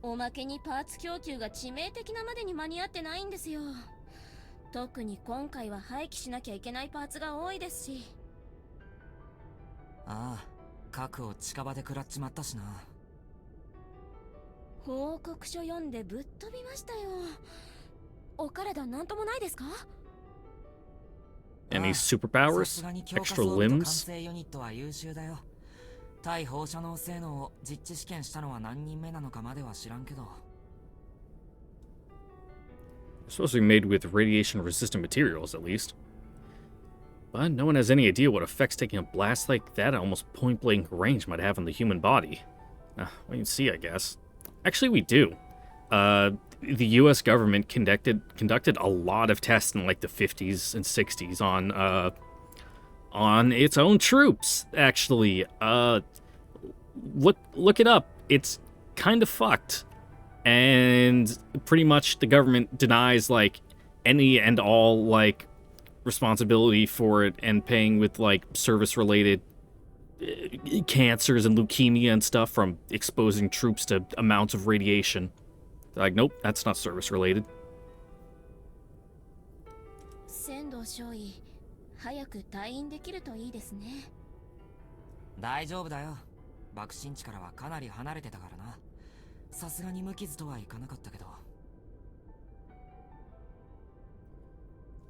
おまけにパーツ供給が致命的なまでに間に合ってないんですよ。特に今回は廃棄しなきゃいけないパーツが多いですし。ああ、核を近場で食らっちまったしな。報告書読んでぶっ飛びましたよ。お体なんともないですか？ Any superpowers? Extra limbs? 完成ユニットは優秀だよ。対放射能性能を実地試験したのは何人目なのかまでは知らんけど。It's supposed to be made with radiation-resistant materials, at least. But no one has any idea what effects taking a blast like that at almost point-blank range might have on the human body. Wait and see, I guess. Actually, we do. The U.S. government conducted a lot of tests in like the 50s and 60s on its own troops. Actually, look it up. It's kind of fucked, and pretty much the government denies like any and all like responsibility for it, and paying with like service-related cancers and leukemia and stuff from exposing troops to amounts of radiation. They're like, nope, that's not service-related. 仙道少尉、早く退院できるといいですね。大丈夫だよ。爆心地からはかなり離れてたからな。さすがに無傷とはいかなかったけど。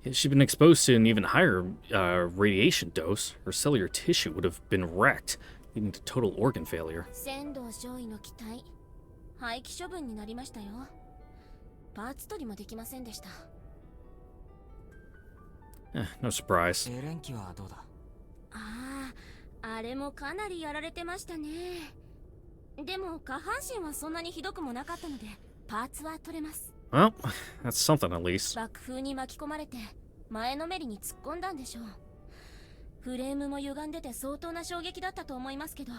She'd been exposed to an even higher radiation dose. Her cellular tissue would have been wrecked, leading to total organ failure. 仙道少尉の機体、廃棄処分になりましたよ。パーツ取りもできませんでした。No surprise. エレン機はどうだ？ああ、あれもかなりやられてましたね。でも下半身はそんなにひどくもなかったので、パーツは取れます。Well, that's something at least. 爆風に巻き込まれて前のめりに突っ込んだんでしょう。フレームも歪んでて相当な衝撃だったと思いますけど、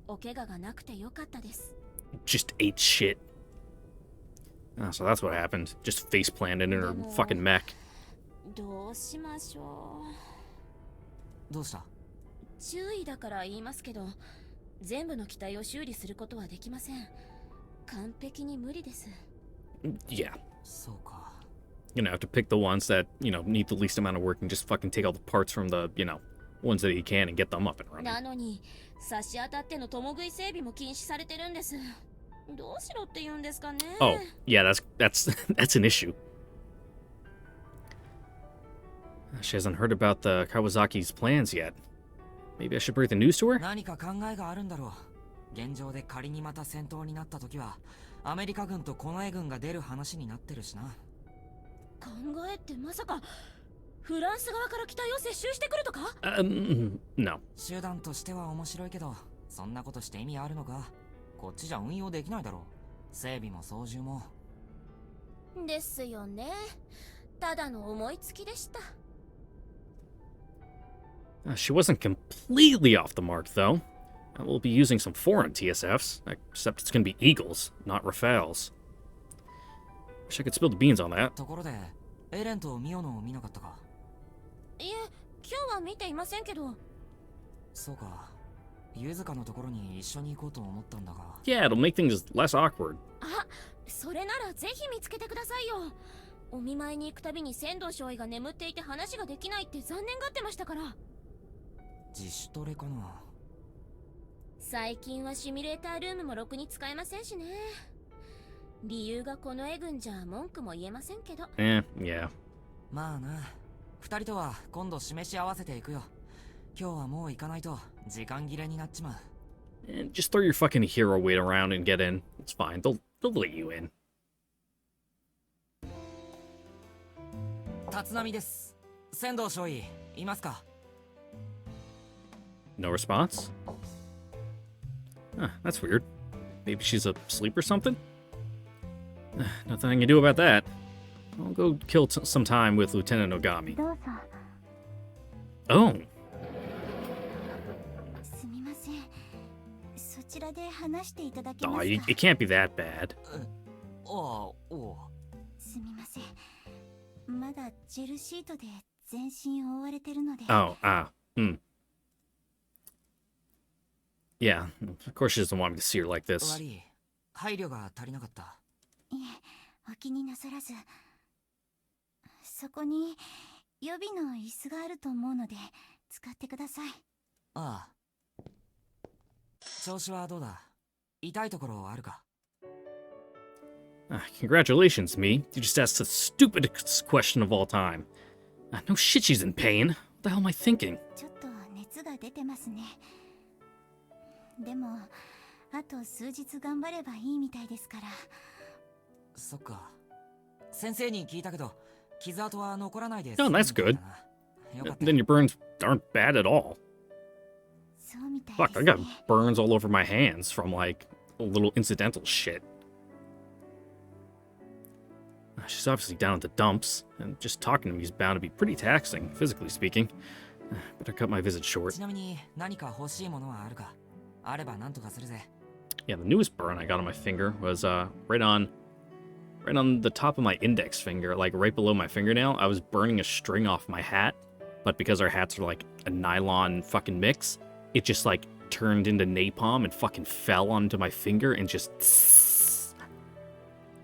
お怪我がなくてよかったです。Just ate shit. So that's what happened. Just face planted in her fucking mech. どうしましょう。どうした？注意だから言いますけど、全部の機体を修理することはできません。完璧に無理です。Yeah. そうか。You know, have to pick the ones that, you know, need the least amount of work and just fucking take all the parts from the, you know, ones that you can and get them up and running. なのに、差し当たっての共食い整備も禁止されてるんです。どうしろって言うんですかね。Oh, yeah, that's an issue. She hasn't heard about the Kawasaki's plans yet. Maybe I should break the news to her? 何か考えがあるんだろう。現状で仮にまた戦闘になった時は、アメリカ軍と近衛軍が出る話になってるしな。考えってまさかフランス側から機体を接収してくるとか？ No. 手段としては面白いけど、そんなことして意味あるのか？こっちじゃ運用できないだろう。整備も操縦も。ですよね。ただの思いつきでした。She wasn't completely off the mark, though. We'll be using some foreign TSFs, except it's gonna be Eagles, not Rafales. Wish I could spill the beans on that. ところで、エレンとミオのを見なかったか？いえ、今日は見ていませんけど。そうか。ユズカのところに一緒に行こうと思ったんだが。Yeah, it'll make things less awkward. あ、それならぜひ見つけてくださいよ。お見舞いに行くたびに仙道少尉が眠っていて話ができないって残念がってましたから。自主トレかな。最近はシミュレータールームもろくに使えませんしね。理由がこの絵軍じゃ文句も言えませんけど。Yeah. まあな。二人とは今度示し合わせていくよ。今日はもう行かないと時間切れになっちまう。Just throw your fucking hero weight around and get in. It's fine. They'll let you in. 立浪です。仙道少尉、いますか？ No response? That's weird. Maybe she's asleep or something? Nothing I can do about that. I'll go kill some time with Lieutenant Ogami. Oh. らで話していただけ Oh, ます it か。 can't be that bad. すみません。まだジェルシートで全身覆われてるので。 Oh, Yeah, of course she doesn't want me to see her like this. 悪い。配慮が足りなかった。いえ、お気になさらず。そこに予備の椅子があると思うので使ってください。ああ。調子はどうだ？痛いところあるか？ Congratulations, me. You just asked the stupidest question of all time. No shit, she's in pain. What the hell am I thinking? ちょっと熱が出てますね。でもあと数日頑張ればいいみたいですから。そっか。先生に聞いたけど、傷跡は残らないで。Oh, that's good. Then your burns aren't bad at all. そうみたい Fuck, I got burns all over my hands from like a little incidental shit. She's obviously down at the dumps, and just talking to me is bound to be pretty taxing, physically speaking. Better cut my visit short. ちなみに何か欲しいものはあるか？あれば何とかするぜ。 Yeah, the newest burn I got on my finger was right on the top of my index finger, like right below my fingernail. I was burning a string off my hat, but because our hats are like a nylon fucking mix, it just like turned into napalm and fucking fell onto my finger and just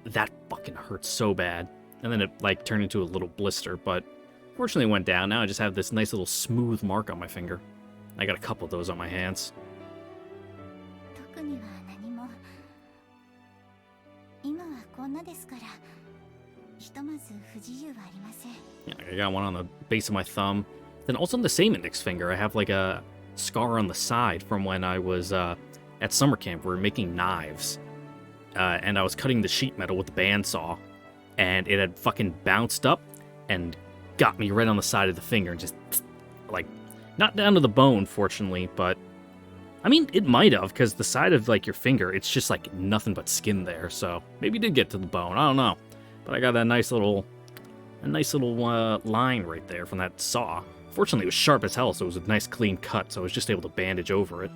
that fucking hurt so bad. And then it like turned into a little blister, but fortunately it went down. Now I just have this nice little smooth mark on my finger. I got a couple of those on my hands. 特には何も。今はこんなですから、ひとまず不自由はありません。 Yeah, I got one on the base of my thumb. Then also on the same index finger, I have like a scar on the side from when I was at summer camp. We were making knives. And I was cutting the sheet metal with the bandsaw. And it had fucking bounced up and got me right on the side of the finger. And just, like, not down to the bone, fortunately, but... I mean, it might have, because the side of, like, your finger, it's just, like, nothing but skin there. So, maybe it did get to the bone. I don't know. But I got that nice little line right there from that saw. Fortunately, it was sharp as hell, so it was a nice clean cut, so I was just able to bandage over it.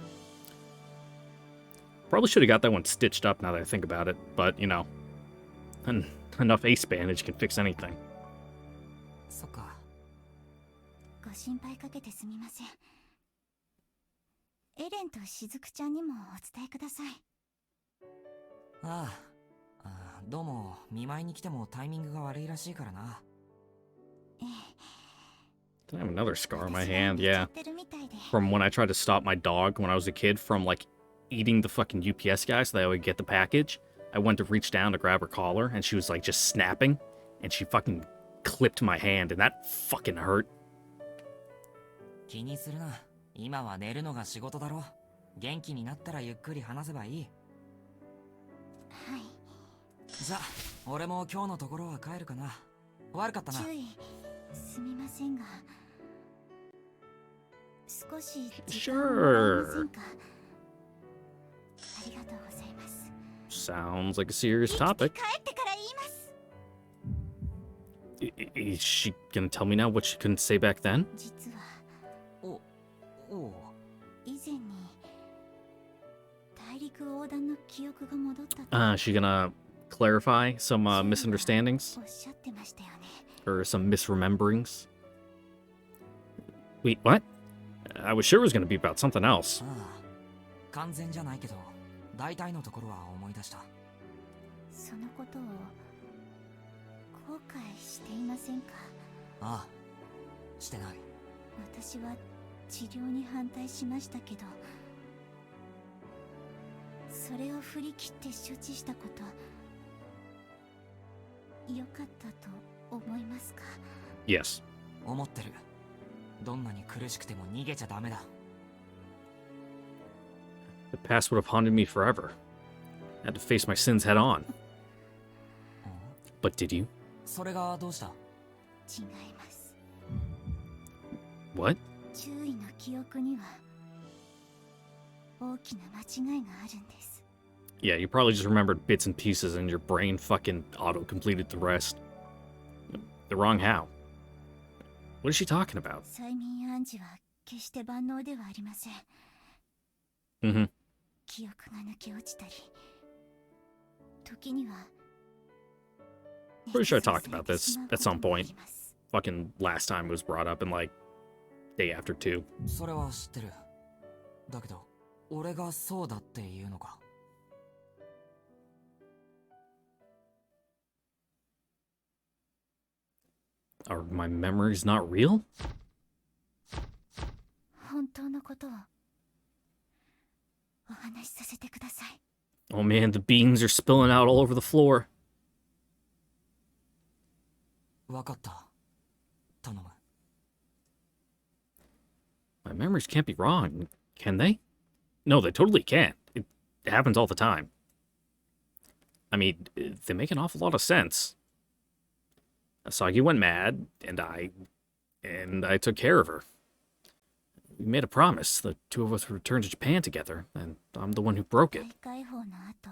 Probably should have got that one stitched up now that I think about it, but, you know, enough ace bandage can fix anything. そっか。ご心配かけてすみません。エレンとしずくちゃんにもお伝えください。ああ。どうも見舞いに来てもタイミングが悪いらしいからな。I have another scar on my hand, yeah. From when I tried to stop my dog when I was a kid from, like, eating the fucking UPS guy so that I would get the package. I went to reach down to grab her collar, and she was, like, just snapping, and she fucking clipped my hand, and that fucking hurt. 気にするな。今は寝るのが仕事だろ。元気になったらゆっくり話せばいい。はい。じゃあ、俺も今日のところは帰るかな。悪かったな。注意。すみませんが。少し時間をもらえませんか。ありがとうございます。 Sounds like a serious topic. 帰ってから言います。Is she gonna tell me now what she couldn't say back then? 実は。以前に大陸横断の記憶が戻ったと。Is she gonna clarify some misunderstandings? おっしゃってましたよね。Or some misrememberings? Wait, what? I was sure it was gonna be about something else. 完全じゃないけど、大体のところは思い出した。そのことを後悔していませんか？ああ、してない。私は治療に反対しましたけど、それを振り切って処置したこと、良かったと思いますか？ Yes. 思ってる。どんなに苦しくても逃げちゃダメだ。The past would have haunted me forever. I had to face my sins head on. But did you? それがどうした？違います。 What? 注意の記憶には大きな間違いがあるんです。 Yeah, you probably just remembered bits and pieces and your brain fucking auto-completed the rest. The wrong how? What is she talking about? 催眠暗示は決して万能ではありません。 Mm-hmm. 記憶が抜け落ちたり、時には Pretty sure I talked about this at some point. Fucking last time it was brought up in like day after 2. それは知ってる。だけど、俺がそうだっていうのか。Are my memories not real? 本当のことをお話しさせてください。 Oh man, the beans are spilling out all over the floor. わかった。頼む。My memories can't be wrong, can they? No, they totally can't. It happens all the time. I mean, they make an awful lot of sense. Asagi went mad, and I took care of her. We made a promise. The two of us would return to Japan together, and I'm the one who broke it. 解放の後、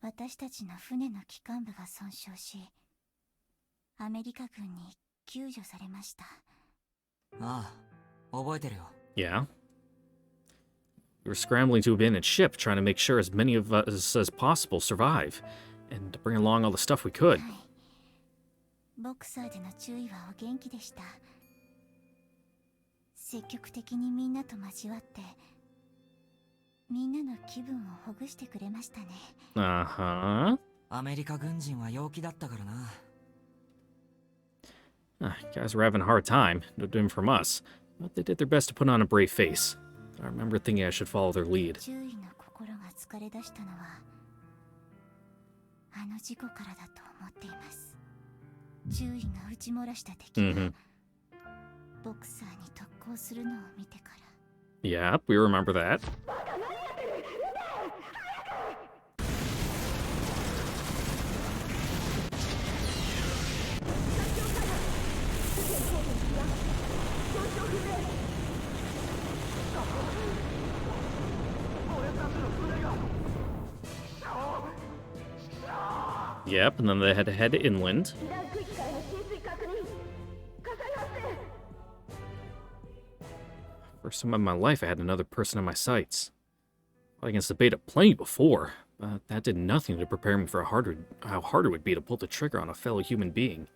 私たちの船の機関部が損傷し、アメリカ軍に救助されました。ああ、覚えてるよ。Yeah. We were scrambling to abandon ship, trying to make sure as many of us as possible survive, and to bring along all the stuff we could. ボクサーでの注意はお元気でした。積極的にみんなと交わって、みんなの気分をほぐしてくれましたね。Uh-huh. アメリカ軍人は陽気だったからな。Guys were having a hard time, no doing from us, but they did their best to put on a brave face. I remember thinking I should follow their lead. 注意の心が疲れ出したのは、あの事故からだと思っています。注意が打ち漏らした敵が、ボクサーに特攻するのを見てから。Yep, we remember that. Yep, and then they had to head inland. First time in my life I had another person in my sights. Fought against the beta plenty before, but that did nothing to prepare me for how hard it would be to pull the trigger on a fellow human being.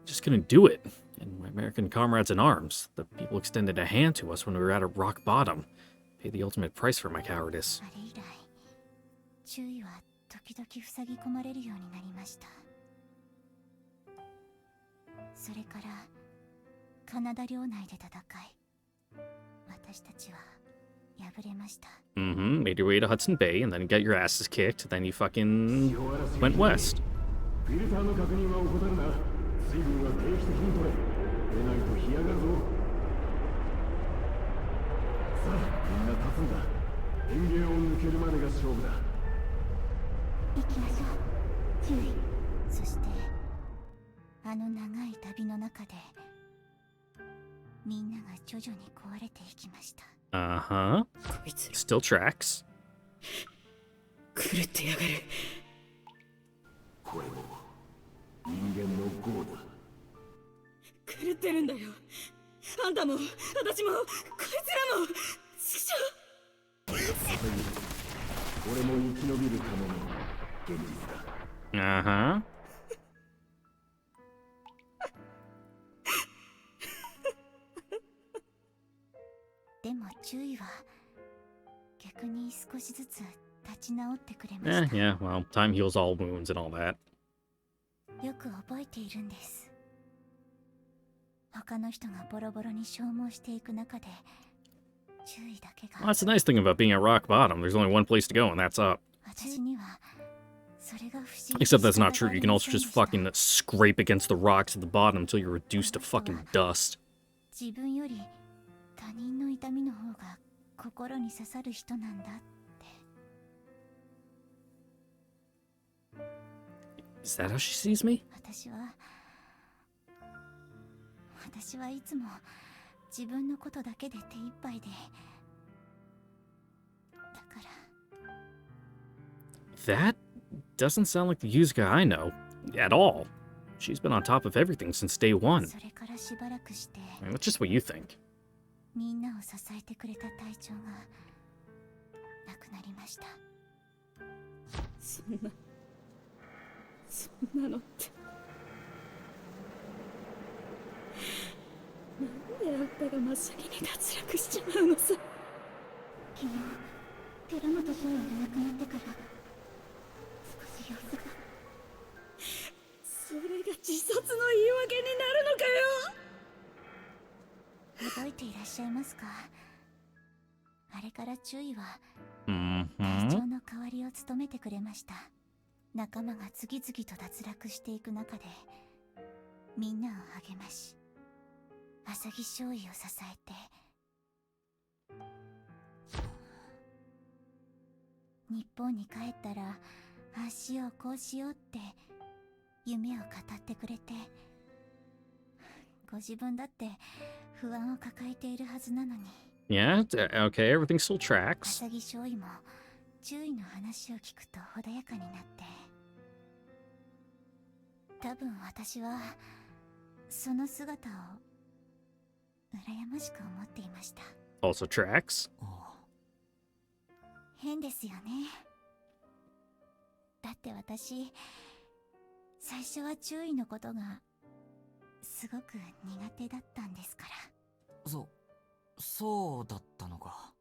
Just couldn't do it. And my American comrades in arms, the people extended a hand to us when we were at a rock bottom, paid the ultimate price for my cowardice. あれ以来、注意は時々塞ぎ込まれるようになりました。それからカナダ領内で戦い、私たちは敗れました。Mm-hmm. Made your way to Hudson Bay, and then you got your asses kicked, then you fucking went west. フィルターの確認は怠るな。水分は定期的に取れ。出ないと干上がるぞ。さあ、みんな立つんだ。電源を抜けるまでが勝負だ。行きましょう。注意。そしてあの長い旅の中で、みんなが徐々に壊れていきました。Uh-huh. Still tracks. 狂ってやがる。これも人間の業だ。狂ってるんだよ。あんたも、私も、こいつらも、ちくしょう。俺も生き延びるための現実だ。Uh-huh. でも注意は逆に少しずつ立ち直ってくれました。Yeah, well, time heals all wounds and all that. よく覚えているんです。他の人がボロボロに消耗していく中で、注意だけが。Well, that's the nice thing about being at rock bottom. There's only one place to go, and that's up. 私にはそれが不思議。 Except that's not true. You can also just fucking scrape against the rocks at the bottom until you're reduced to fucking dust. 自分より他人の痛みの方が心に刺さる人なんだって。 Is that how she sees me? 私はいつも自分のことだけで手一杯で。だから。 That doesn't sound like the Yuzuka I know at all. She's been on top of everything since day one. それからしばらくして。 I mean, that's just what you think. みんなを支えてくれた隊長がした。そんなのってなんであんたが真っ先に脱落しちまうのさ。昨日寺本翔也が亡くなってから少し様子が。それが自殺の言い訳になるのかよ。覚えていらっしゃいますか？あれから注意はMm-hmm. 隊長の代わりを務めてくれました。仲間が次々と脱落していく中でみんなを励まし、浅木少尉を支えて、日本に帰ったらああしようこうしようって夢を語ってくれて、ご自分だって不安を抱えているはずなのに。 Yeah, okay, everything still tracks. 浅木少尉も注意の話を聞くと穏やかになって、多分私はその姿を羨ましく思っていました。 Also tracks. 変ですよね。だって私最初は注意のことがすごく苦手だったんですから。そうだったのか。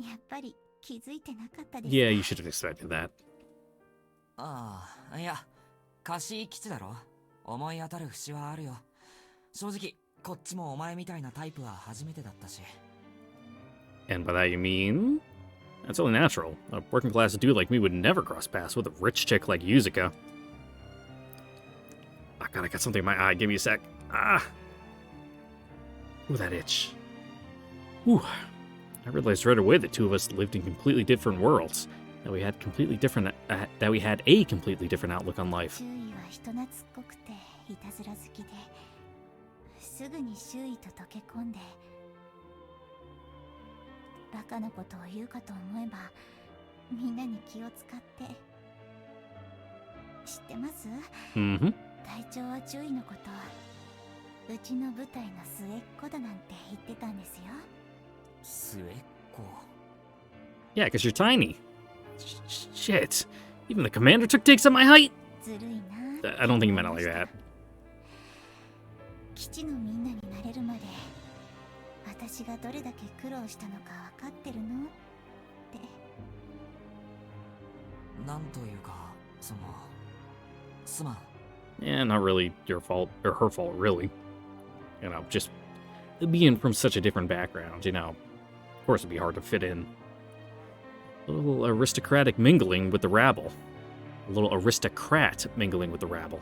やっぱり気づいてなかったですか？ Yeah, you should have expected that. ああ、いや、貸し基地だろ。思い当たる節はあるよ。正直こっちもお前みたいなタイプは初めてだったし。 And by that you mean? That's only natural. A working class dude like me would never cross paths with a rich chick like Yuzuka. Oh god, I got something in my eye. Give me a sec. Ah! Ooh, that itch. Ooh. I realized right away the two of us lived in completely different worlds. That we had a completely different outlook on life. 注意は人懐っこくていたずら好きで、すぐに周囲と溶け込んで、バカなことを言うかと思えばみんなに気を使って。知ってます？ Mm-hmm. 隊長は注意のことをうちの部隊の末っ子だなんて言ってたんですよ。末っ子。 Yeah, because you're tiny. Shit. Even the commander took digs at my height? ずるいな。 I don't think he meant it like that. 基地のみんなになれるまで私がどれだけ苦労したのか分かってるのって。なんというか、その、すまん。 Yeah, not really your fault, or her fault, really. You know, just being from such a different background, you know. Of course it'd be hard to fit in. A little aristocratic mingling with the rabble. A little aristocrat mingling with the rabble.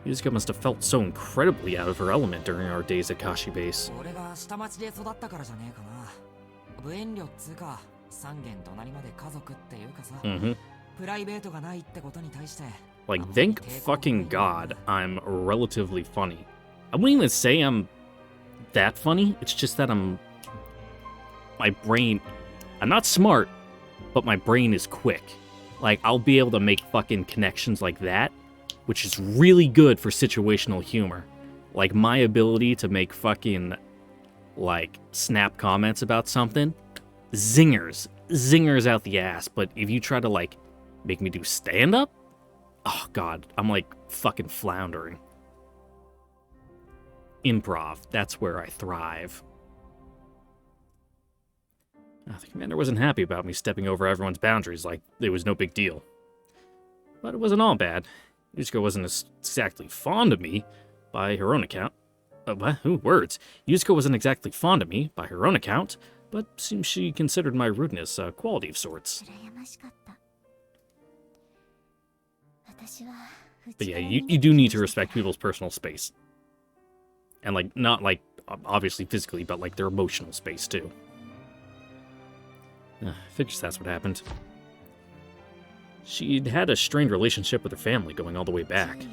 Yuzuka must have felt so incredibly out of her element during our days at Kashi Base. 俺が下町で育ったからじゃねえかな。無遠慮っつうか、三軒隣まで家族っていうかさ、プライベートがないってことに対して。 Like, thank fucking God I'm relatively funny. I wouldn't even say I'm that funny. It's just that my brain, I'm not smart, but my brain is quick. Like, I'll be able to make fucking connections like that, which is really good for situational humor. Like, my ability to make fucking, like, snap comments about something, zingers out the ass. But if you try to, like, make me do stand-up, oh god, I'm like fucking floundering. Improv, that's where I thrive. The commander wasn't happy about me stepping over everyone's boundaries like it was no big deal. But it wasn't all bad. Yuzuka wasn't exactly fond of me by her own account. Words. Yuzuka wasn't exactly fond of me by her own account, but seems she considered my rudeness a quality of sorts. But yeah, you do need to respect people's personal space. And, like, not, like, obviously physically, but, like, their emotional space, too. Figures that's what happened. She'd had a strained relationship with her family going all the way back.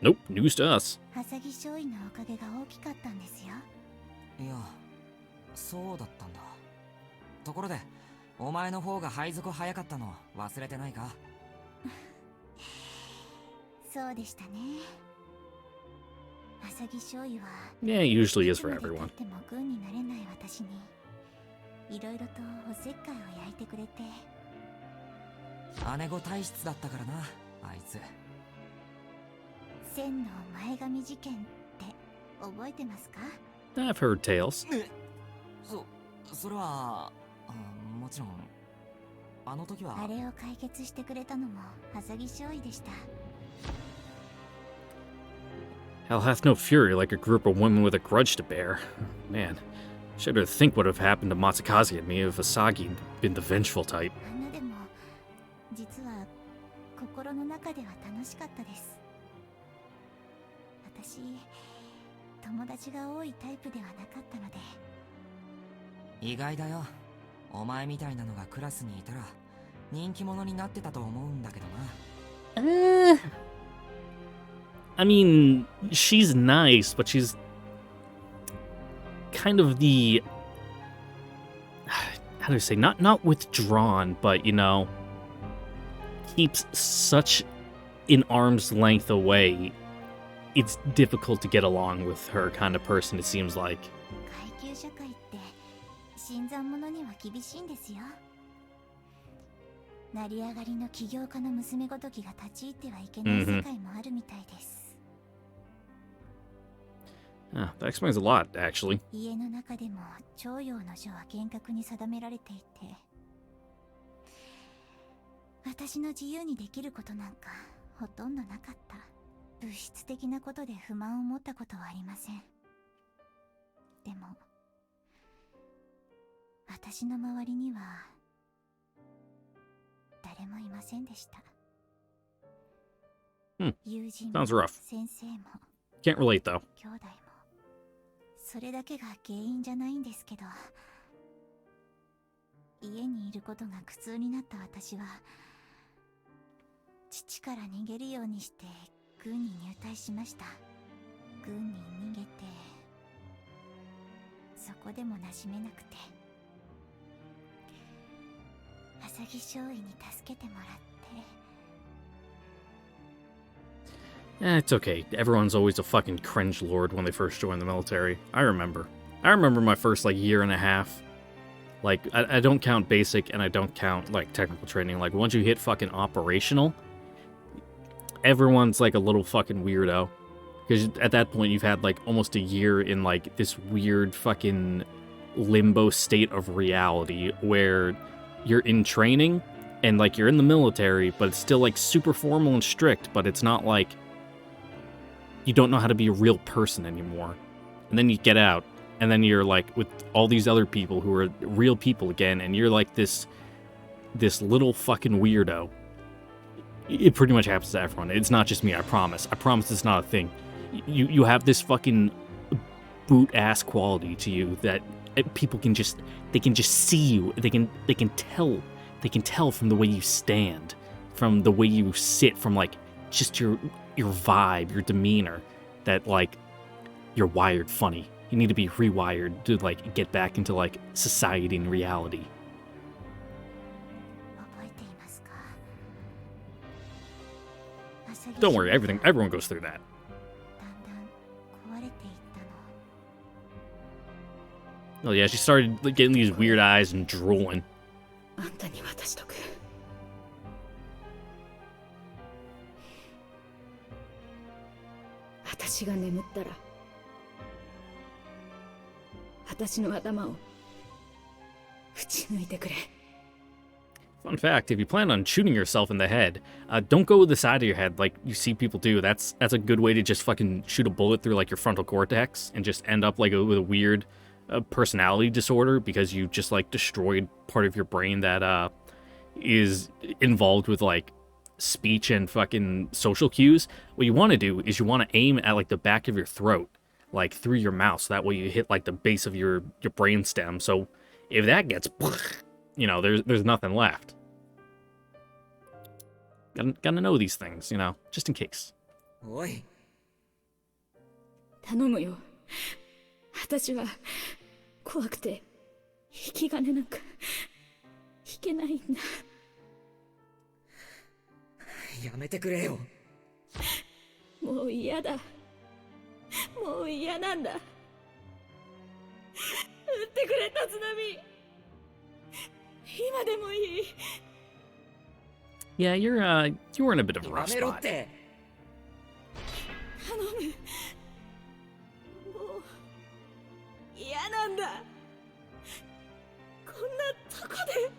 Nope, news to us. 浅木少尉のおかげが大きかったんですよ。いや、そうだったんだ。ところで、お前の方が配属早かったの忘れてないか？そうでしたね。Yeah, it usually is for everyone. でも軍になれない私にいろいろとおせっかいを焼いてくれて。姉子体質だったからな、あいつ。千の前髪事件って覚えてますか？ I've heard tales. それはもちろんあの時はあれを解決してくれたのも浅木少尉でした。 Hell hath no fury like a group of women with a grudge to bear. Man, shudder to think what would have happened to Matsukaze and me if Asagi had been the vengeful type. あんなでも実は心の中では楽しかったです。私友達が多いタイプではなかったので。意外だよ。お前みたいなのがクラスにいたら人気者になってたと思うんだけどな。I mean, she's nice, but she's kind of the, how do I say, not withdrawn, but, you know, keeps such an arm's length away. It's difficult to get along with her kind of person, it seems like. 階級社会って新参者には厳しいんですよ。成り上がりの起業家の娘ごときが立ち入ってはいけない世界もあるみたいです。Ah, that explains a lot, actually. 家の中でも徴用の書は厳格に定められていて、私の自由にできることなんかほとんどなかった。物質的なことで不満を持ったことはありません。でも私の周りには誰もいませんでした。友人も Sounds rough. 先生も Can't relate, though. 兄弟もそれだけが原因じゃないんですけど、家にいることが苦痛になった私は父から逃げるようにして軍に入隊しました。軍に逃げてそこでも馴染めなくて浅木少尉に助けてもらって。It's okay. Everyone's always a fucking cringe lord when they first join the military. I remember my first, like, year and a half. Like, I don't count basic and I don't count, like, technical training. Like, once you hit fucking operational, everyone's, like, a little fucking weirdo. Because at that point, you've had, like, almost a year in, like, this weird fucking limbo state of reality where you're in training and, like, you're in the military, but it's still, like, super formal and strict, but it's not, like, you don't know how to be a real person anymore. And then you get out, and then you're, like, with all these other people who are real people again, and you're, like, this little fucking weirdo. It pretty much happens to everyone. It's not just me, I promise. I promise it's not a thing. You have this fucking boot-ass quality to you that people can just see you. They can tell from the way you stand, from the way you sit, from, like, just your vibe, your demeanor, that, like, you're wired funny. You need to be rewired to, like, get back into, like, society and reality. Don't worry, everyone goes through that. Oh yeah, she started getting these weird eyes and drooling. あんたに渡しとく。私が眠ったら私の頭を撃ち抜いてくれ。 Fun fact, if you plan on shooting yourself in the head, don't go with the side of your head like you see people do. That's a good way to just fucking shoot a bullet through, like, your frontal cortex and just end up, like, with a weird personality disorder because you just, like, destroyed part of your brain that is involved with, like, speech and fucking social cues. What you want to do is you want to aim at, like, the back of your throat, like, through your mouth, so that way you hit, like, the base of your brain stem. So if that gets, you know, there's nothing left. Gotta know these things, you know, just in case. おい。頼むよ。私は怖くて引き金なんか引けないんだ。やめてくれよ。もう嫌だ。もう嫌なんだ。撃ってくれ、立浪。今でもいい。Yeah, you were in a bit of a rough やめろっ spot. て。頼む。もう嫌なんだ。こんなとこで。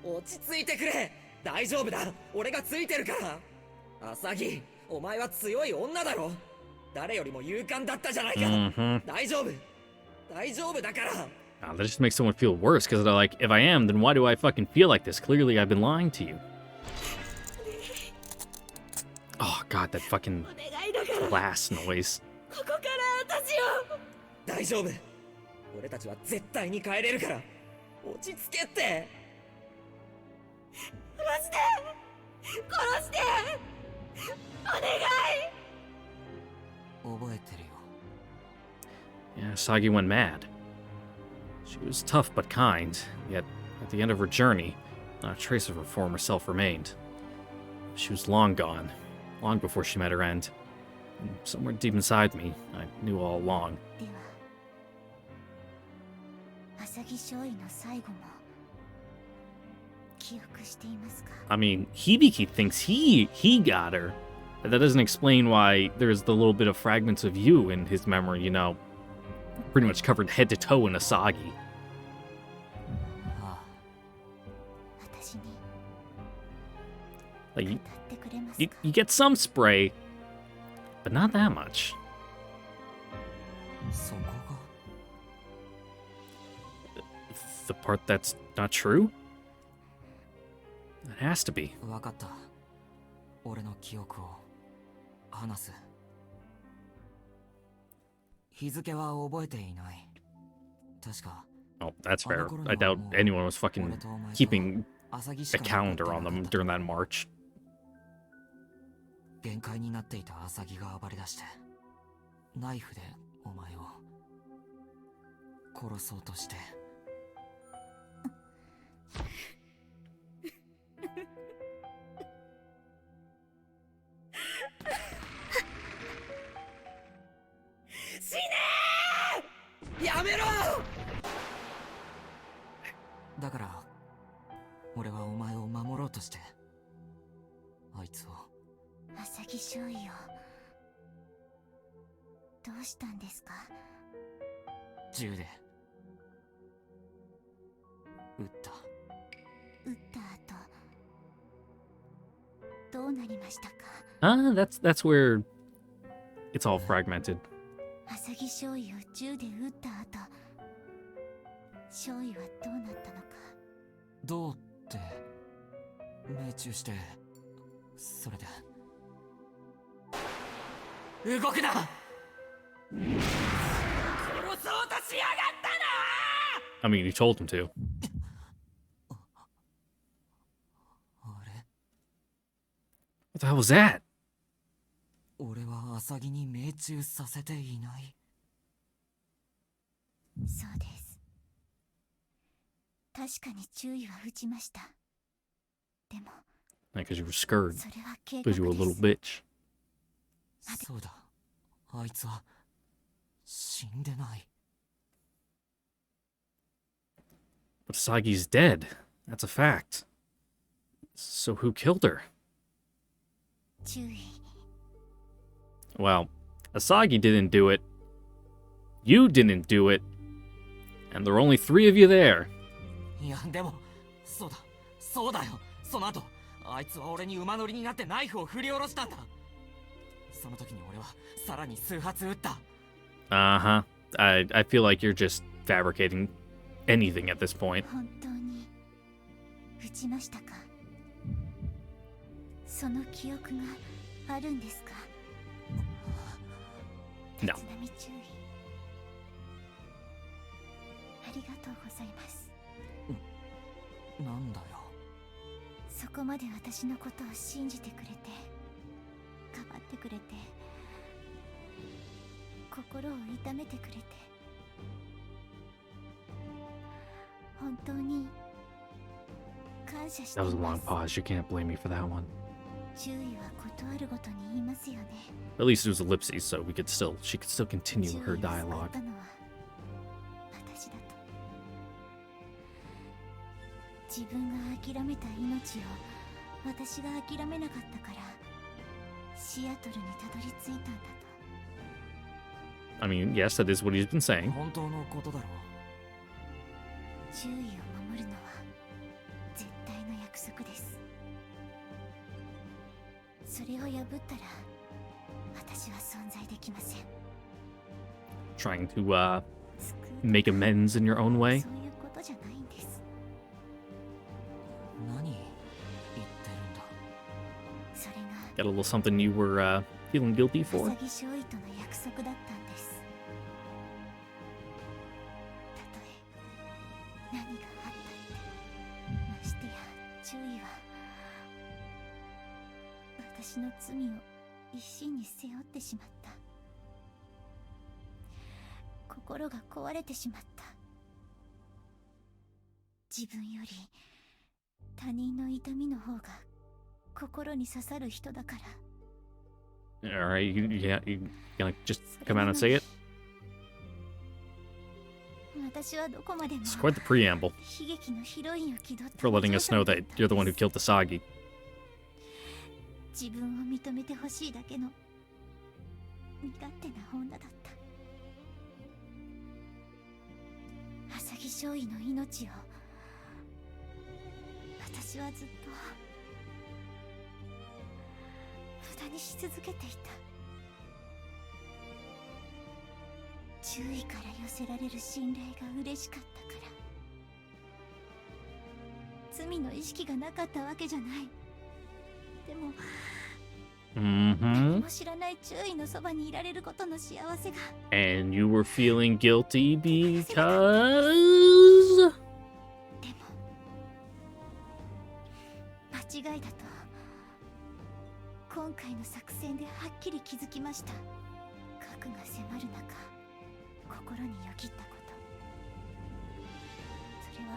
落ち着いてくれ。大丈夫だ。俺がついてるから。アサギ、お前は強い女だろ。誰よりも勇敢だったじゃないか。Mm-hmm. 大丈夫。大丈夫だから。That just makes someone feel worse, because they're like, if I am, then why do I fucking feel like this? Clearly I've been lying to you. Oh god, that fucking glass noise. ここから私を。大丈夫。俺たちは絶対に帰れるから。落ち着けって。殺して殺してお願い。覚えてるよ。Yeah, Sagi went mad. She was tough but kind, yet at the end of her journey, not a trace of her former self remained. She was long gone, long before she met her end. And somewhere deep inside me, I knew all along. では、浅木少尉の最後も記憶していますか？ I mean, Hibiki thinks he got her, but that doesn't explain why there's the little bit of fragments of you in his memory, you know, pretty much covered head to toe in Asagi. Like, you get some spray, but not that much. The part that's not true? It has to be. わかった。俺の記憶を話す。日付は覚えていない。確か。 Oh, that's fair. I doubt anyone was fucking keeping a calendar on them during that march. 限界になっていたアサギが暴れ出して、ナイフでお前を殺そうとして。死ねー！やめろ！だから、俺はお前を守ろうとして、あいつを。浅木少尉をどうしたんですか？銃で撃った。撃った後どうなりましたか？ That's where it's all fragmented. 浅木少尉を銃で撃った後、少尉はどうなったのか。どうって命中して、それで。動くな！殺そうとしやがったな！ I mean, you told him to. あれ？ What the hell was that? 俺はアサギに命中させていない。そうです。確かに注意は打ちました。でも、 Because you were scared. それは計画 Because you were a little bitch. そうだ。あいつは死んでない。But Asagi's dead. That's a fact. So who killed her? 注意。 Well, Asagi didn't do it. You didn't do it. And there were only 3 of you there. いや、でも、そうだ。そうだよ。その後、あいつは俺に馬乗りになってナイフを振り下ろしたんだ。その時に俺はさらに数発撃った。Uh-huh. I feel like you're just fabricating anything at this point. 本当に撃ちましたか？その記憶があるんですか？ No. 立浪注意。ありがとうございます。なんだよ。そこまで私のことを信じてくれて、かばってくれて、心を痛めてくれて、本当に感謝してい That was a ま long す。 pause. You can't blame me for that one. At least it was ellipses, so she could still continue her dialogue. 自分が諦めた命を私が諦めなかったからシアトルにたどり着いたんだと。 I mean, yes, that is what he's been saying. 本当のことだろう。注意を守るのは絶対の約束です。それを破ったら私は存在できません。 Trying to make amends in your own way. そういうことじゃないんです。何言ってるんだ。それが Got a little something you were feeling guilty for? 浅木少尉との約束だったんです。たとえ何があったってましてや注意は私の罪を一身に背負ってしまった。心が壊れてしまった。自分より他人の痛みの方が心に刺さる人だから。 Alright, you gonna just come out and say it? 私はどこまでも It's quite the preamble 悲劇のヒロインを気取った for letting us know that you're the one who killed Tasagi. 自分を認めてほしいだけの身勝手な女だった。浅木少尉の命を私はずっと無駄にし続けていた。注意から寄せられる信頼が嬉しかったから。罪の意識がなかったわけじゃない。でも何も知らない注意のそばにいられることの幸せが。 And you were feeling guilty because... でも間違いだと今回の作戦ではっきり気づきました。核が迫る中心によぎったこと、それは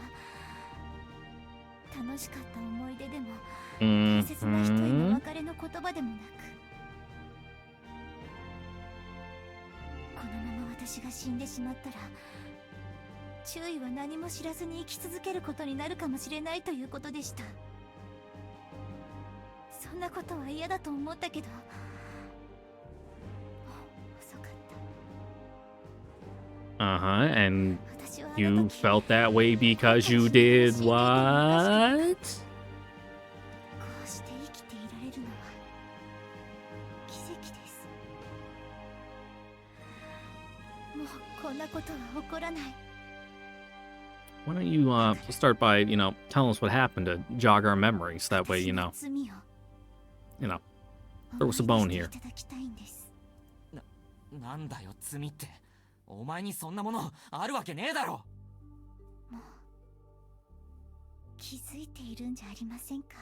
楽しかった思い出でも大切な人への別れの言葉でもなく、このまま私が死んでしまったら注意は何も知らずに生き続けることになるかもしれないということでした。そんなことは嫌だと思ったけど、もう遅かった。 and you felt that way because you did what? こうして生きていられるのは奇跡です。もうこんなことは起こらない。 Why don't you start by, telling us what happened to jog our memories. That way, throw us a bone here. なんだよ罪って。お前にそんなものあるわけねえだろ。もう気づいているんじゃありませんか。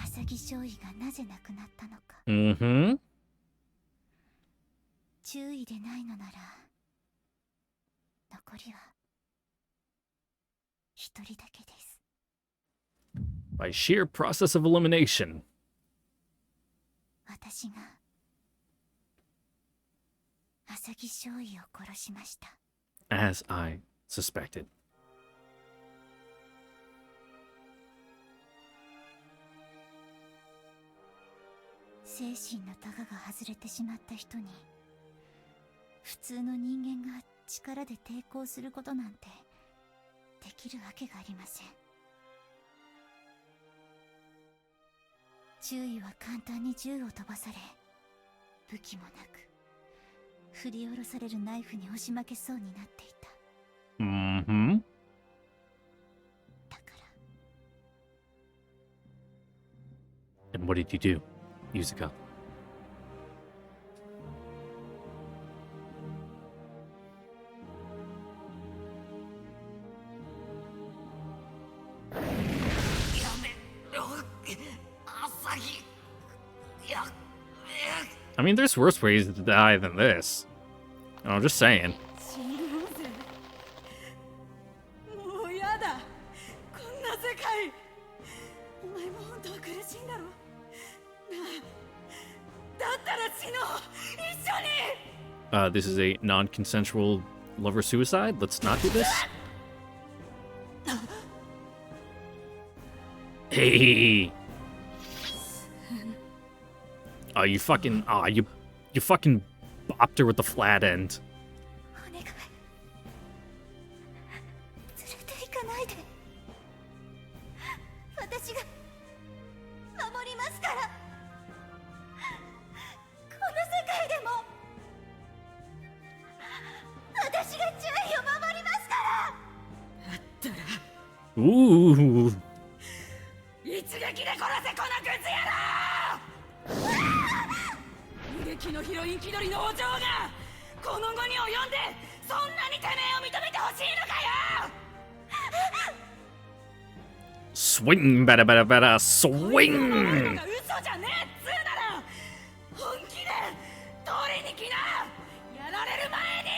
浅木少尉がなぜ亡くなったのか。注意でないのなら残りは一人だけです。 By sheer process of elimination. 私が浅木少尉を殺しました。 As I suspected. 精神のタガが外れてしまった人に普通の人間が力で抵抗することなんてできるわけがありません。注意は簡単に銃を飛ばされ、武器もなく振り下ろされるナイフに押し負けそうになっていた。だから。 And what did you do, Yuzuka? 朝日。や I mean, there's worse ways to die than this. I'm just saying. もうやだ。こんな世界。お前も本当は苦しいんだろ。This is a non-consensual lover suicide. Let's not do this. Hey. Oh, you fucking. Oh, you fucking bopped her with the flat end. Ooh. 一撃で殺せこのクズ野郎！無敵のヒロイン気取りのお嬢がこの後に及んでそんなにてめえを認めてほしいのかよ！ Swing, bada bada bada, swing! 嘘じゃねえっつうなら本気で取りに来な！やられる前に！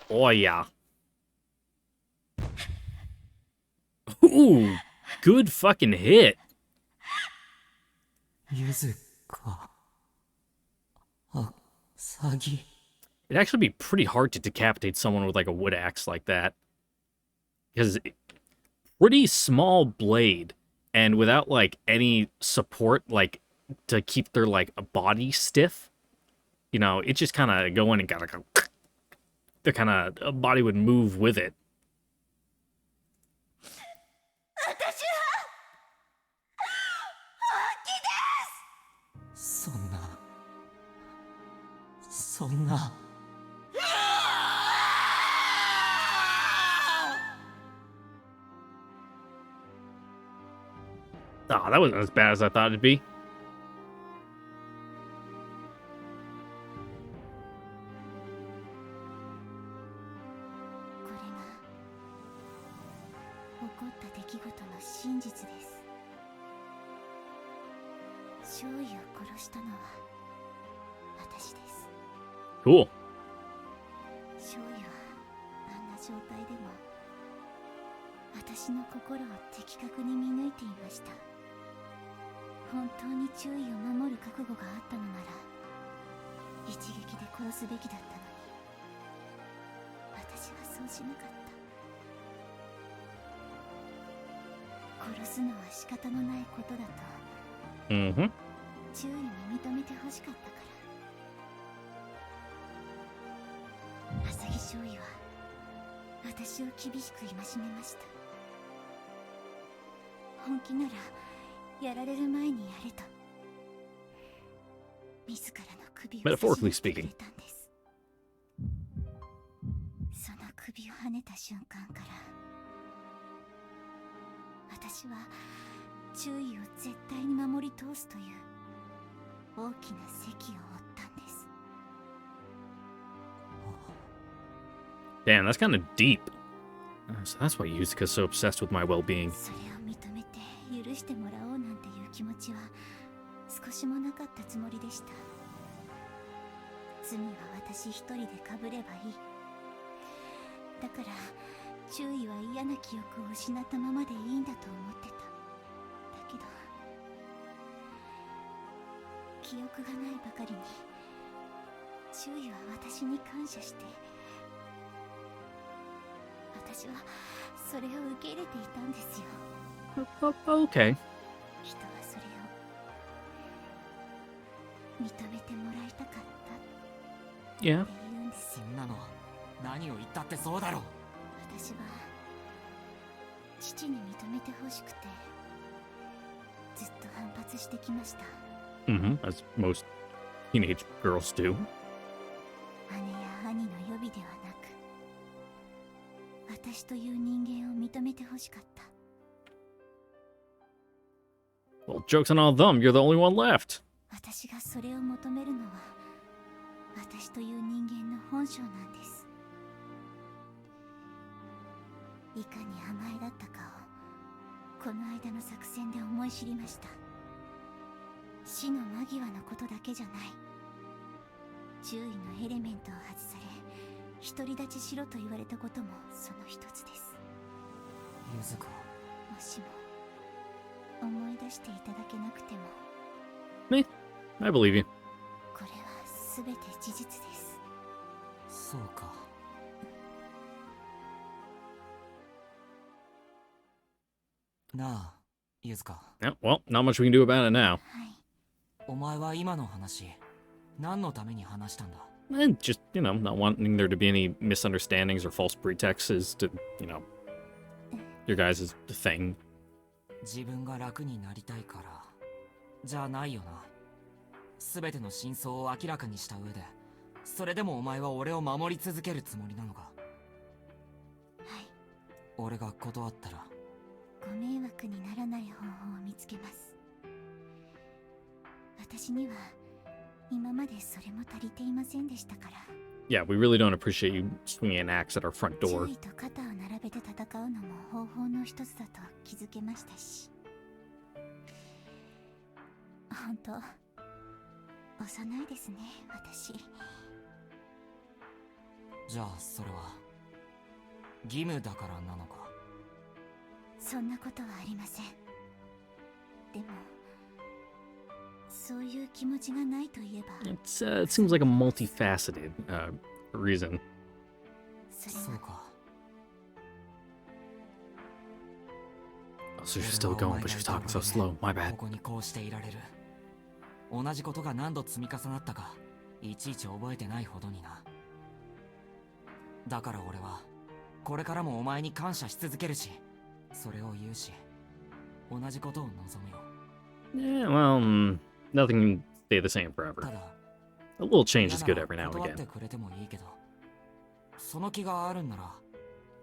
Oh yeah. Ooh, good fucking hit. It'd actually be pretty hard to decapitate someone with like a wood axe like that. Because pretty small blade and without like any support like to keep their like body stiff. You know, it just kind of go in and gotta go. The kind of body would move with it. Oh, that wasn't as bad as I thought it'd be. Cool. 少尉はあんな状態でも私の心を的確に見抜いていました。本当に注意を守る覚悟があったのなら一撃で殺すべきだったのに私はそうしなかった。殺すのは仕方のないことだと注意に認めてほしかったから。朝日少尉は私を厳しく戒めました。本気ならやられる前にやれと自らの首を Metaphorically speaking. その首を跳ねた瞬間から私は注意を絶対に守り通すという大きな責を負ったんです。 Damn, that's kind of deep. So that's why Yuzuka's so obsessed with my well-being. それを認めて許してもらおうなんていう気持ちは少しもなかったつもりでした。罪は私一人でかぶればいい。だから注意は嫌な記憶を失ったままでいいんだと思ってた。だけど記憶がないばかりに注意は私に感謝して、私はそれを受け入れていたんですよ。Okay. 人はそれを認めてもらいたかったって言うんですよ。そんなの何を言ったってそうだろう。私は父に認めてほしくてずっと反発してきました。As most teenage girls do. 姉や兄の予備ではなく私という人間を認めてほしかった。 Well, joke's on all of them. You're the only one left. 私がそれを求めるのは私という人間の本性なんです。いかに甘えだったかをこの間の作戦で思い知りました。死の間際のことだけじゃない。注意のエレメントを外され独り立ちしろと言われたこともその一つです。ゆずこ、もしも思い出していただけなくても Me? I believe you. これは全て事実です。そうか。なあ、ゆずか。Yeah, well, not much we can do about it now. お前は今の話、何のために話したんだ？ And just, you know, not wanting there to be any misunderstandings or false pretexts as to, you know, your guys' thing. 自分が楽になりたいからじゃないよな。全ての真相を明らかにした上で、それでもお前は俺を守り続けるつもりなのか？はい。俺が断ったらご迷惑にならない方法を見つけます。私には今までそれも足りていませんでしたから。Yeah, we really don't appreciate you swinging an axe at our front door. 注意と肩を並べて戦うのも方法の一つだと気づけましたし。本当、幼いですね、私。じゃあそれは義務だからなのか？そんなことはありません。でもそういう気持ちがないといえば。It seems like a multifaceted reason. そうか。 Oh, so you're still going, but you're talking so slow. My bad. ここにこうしていられる。同じことが何度積み重なったか、いちいち覚えてないほどにな。だから俺はこれからもお前に感謝し続けるし、それを言うし、同じことを望むよ。Yeah, well, nothing can stay the same forever. A little change is good every now and 断って again. くれてもいいけど、その気があるんなら、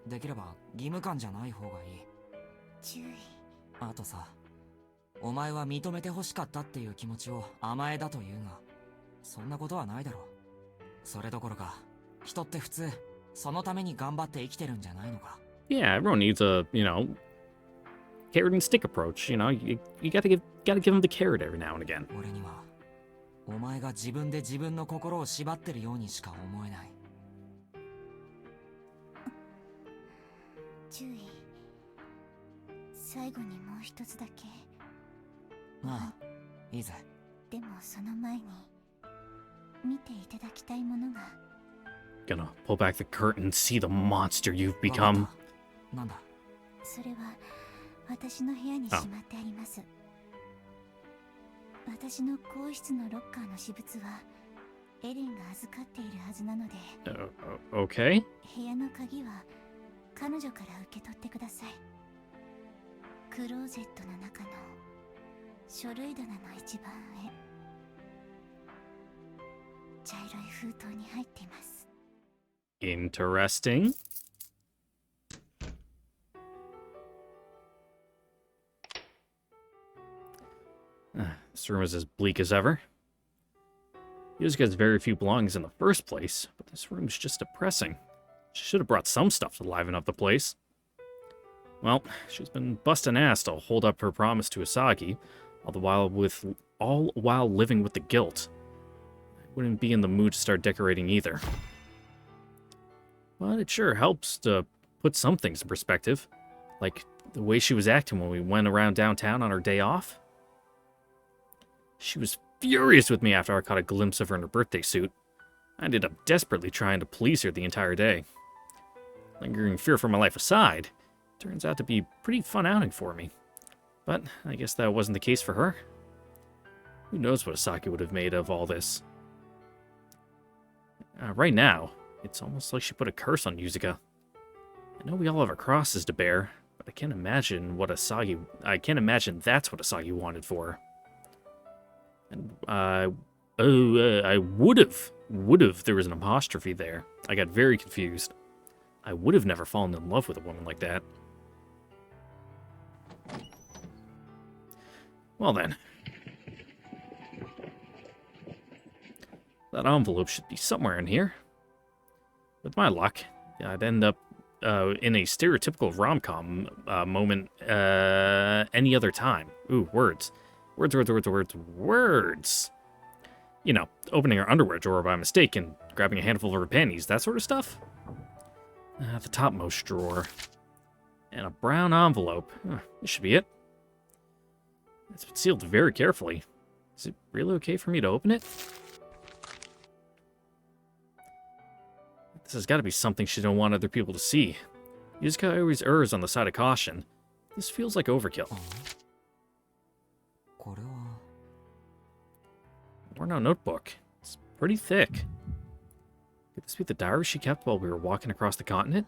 できれば義務感じゃない方がいい。注意。あとさ、お前は認めて欲しかったっていう気持ちを甘えだと言うが、そんなことはないだろう。それどころか、人って普通、そのために頑張って生きてるんじゃないのか。Yeah, everyone needs a, you know, carrot and stick approach. You know, you gotta give them the carrot every now and again. 俺には、お前が自分で自分の心を縛ってるようにしか思えない。注意。最後にもう一つだけ。ああ、いいぜ。でもその前に見ていただきたいものが。Gonna pull back the curtain and see the monster you've become. なんだ？それは私の部屋にしまってあります。私の更衣室のロッカーの私物はエレンが預かっているはずなので。Okay. 部屋の鍵は彼女から受け取ってください。クローゼットの中の書類棚の一番上。茶色い封筒に入っています。Interesting. This room is as bleak as ever. Yuzuka has very few belongings in the first place, but this room's just depressing. She should have brought some stuff to liven up the place. Well, she's been busting ass to hold up her promise to Asagi, all while living with the guilt. I wouldn't be in the mood to start decorating either. But it sure helps to put some things in perspective, like the way she was acting when we went around downtown on her day off. She was furious with me after I caught a glimpse of her in her birthday suit. I ended up desperately trying to please her the entire day. Lingering fear for my life aside, turns out to be a pretty fun outing for me. But I guess that wasn't the case for her. Who knows what Asaki would have made of all this. Right now, it's almost like she put a curse on Yuzuka. I know we all have our crosses to bear, but I can't imagine that's what Asagi wanted for her. And I would've, there was an apostrophe there. I got very confused. I would have never fallen in love with a woman like that. Well then. That envelope should be somewhere in here. With my luck, I'd end up in a stereotypical rom-com moment any other time. Ooh, words. Words. You know, opening her underwear drawer by mistake and grabbing a handful of her panties, that sort of stuff. The topmost drawer. And a brown envelope. This should be it. It's sealed very carefully. Is it really okay for me to open it? This has got to be something she don't want other people to see. Yuzuka always errs on the side of caution. This feels like overkill. Worn out notebook. It's pretty thick. Could this be the diary she kept while we were walking across the continent?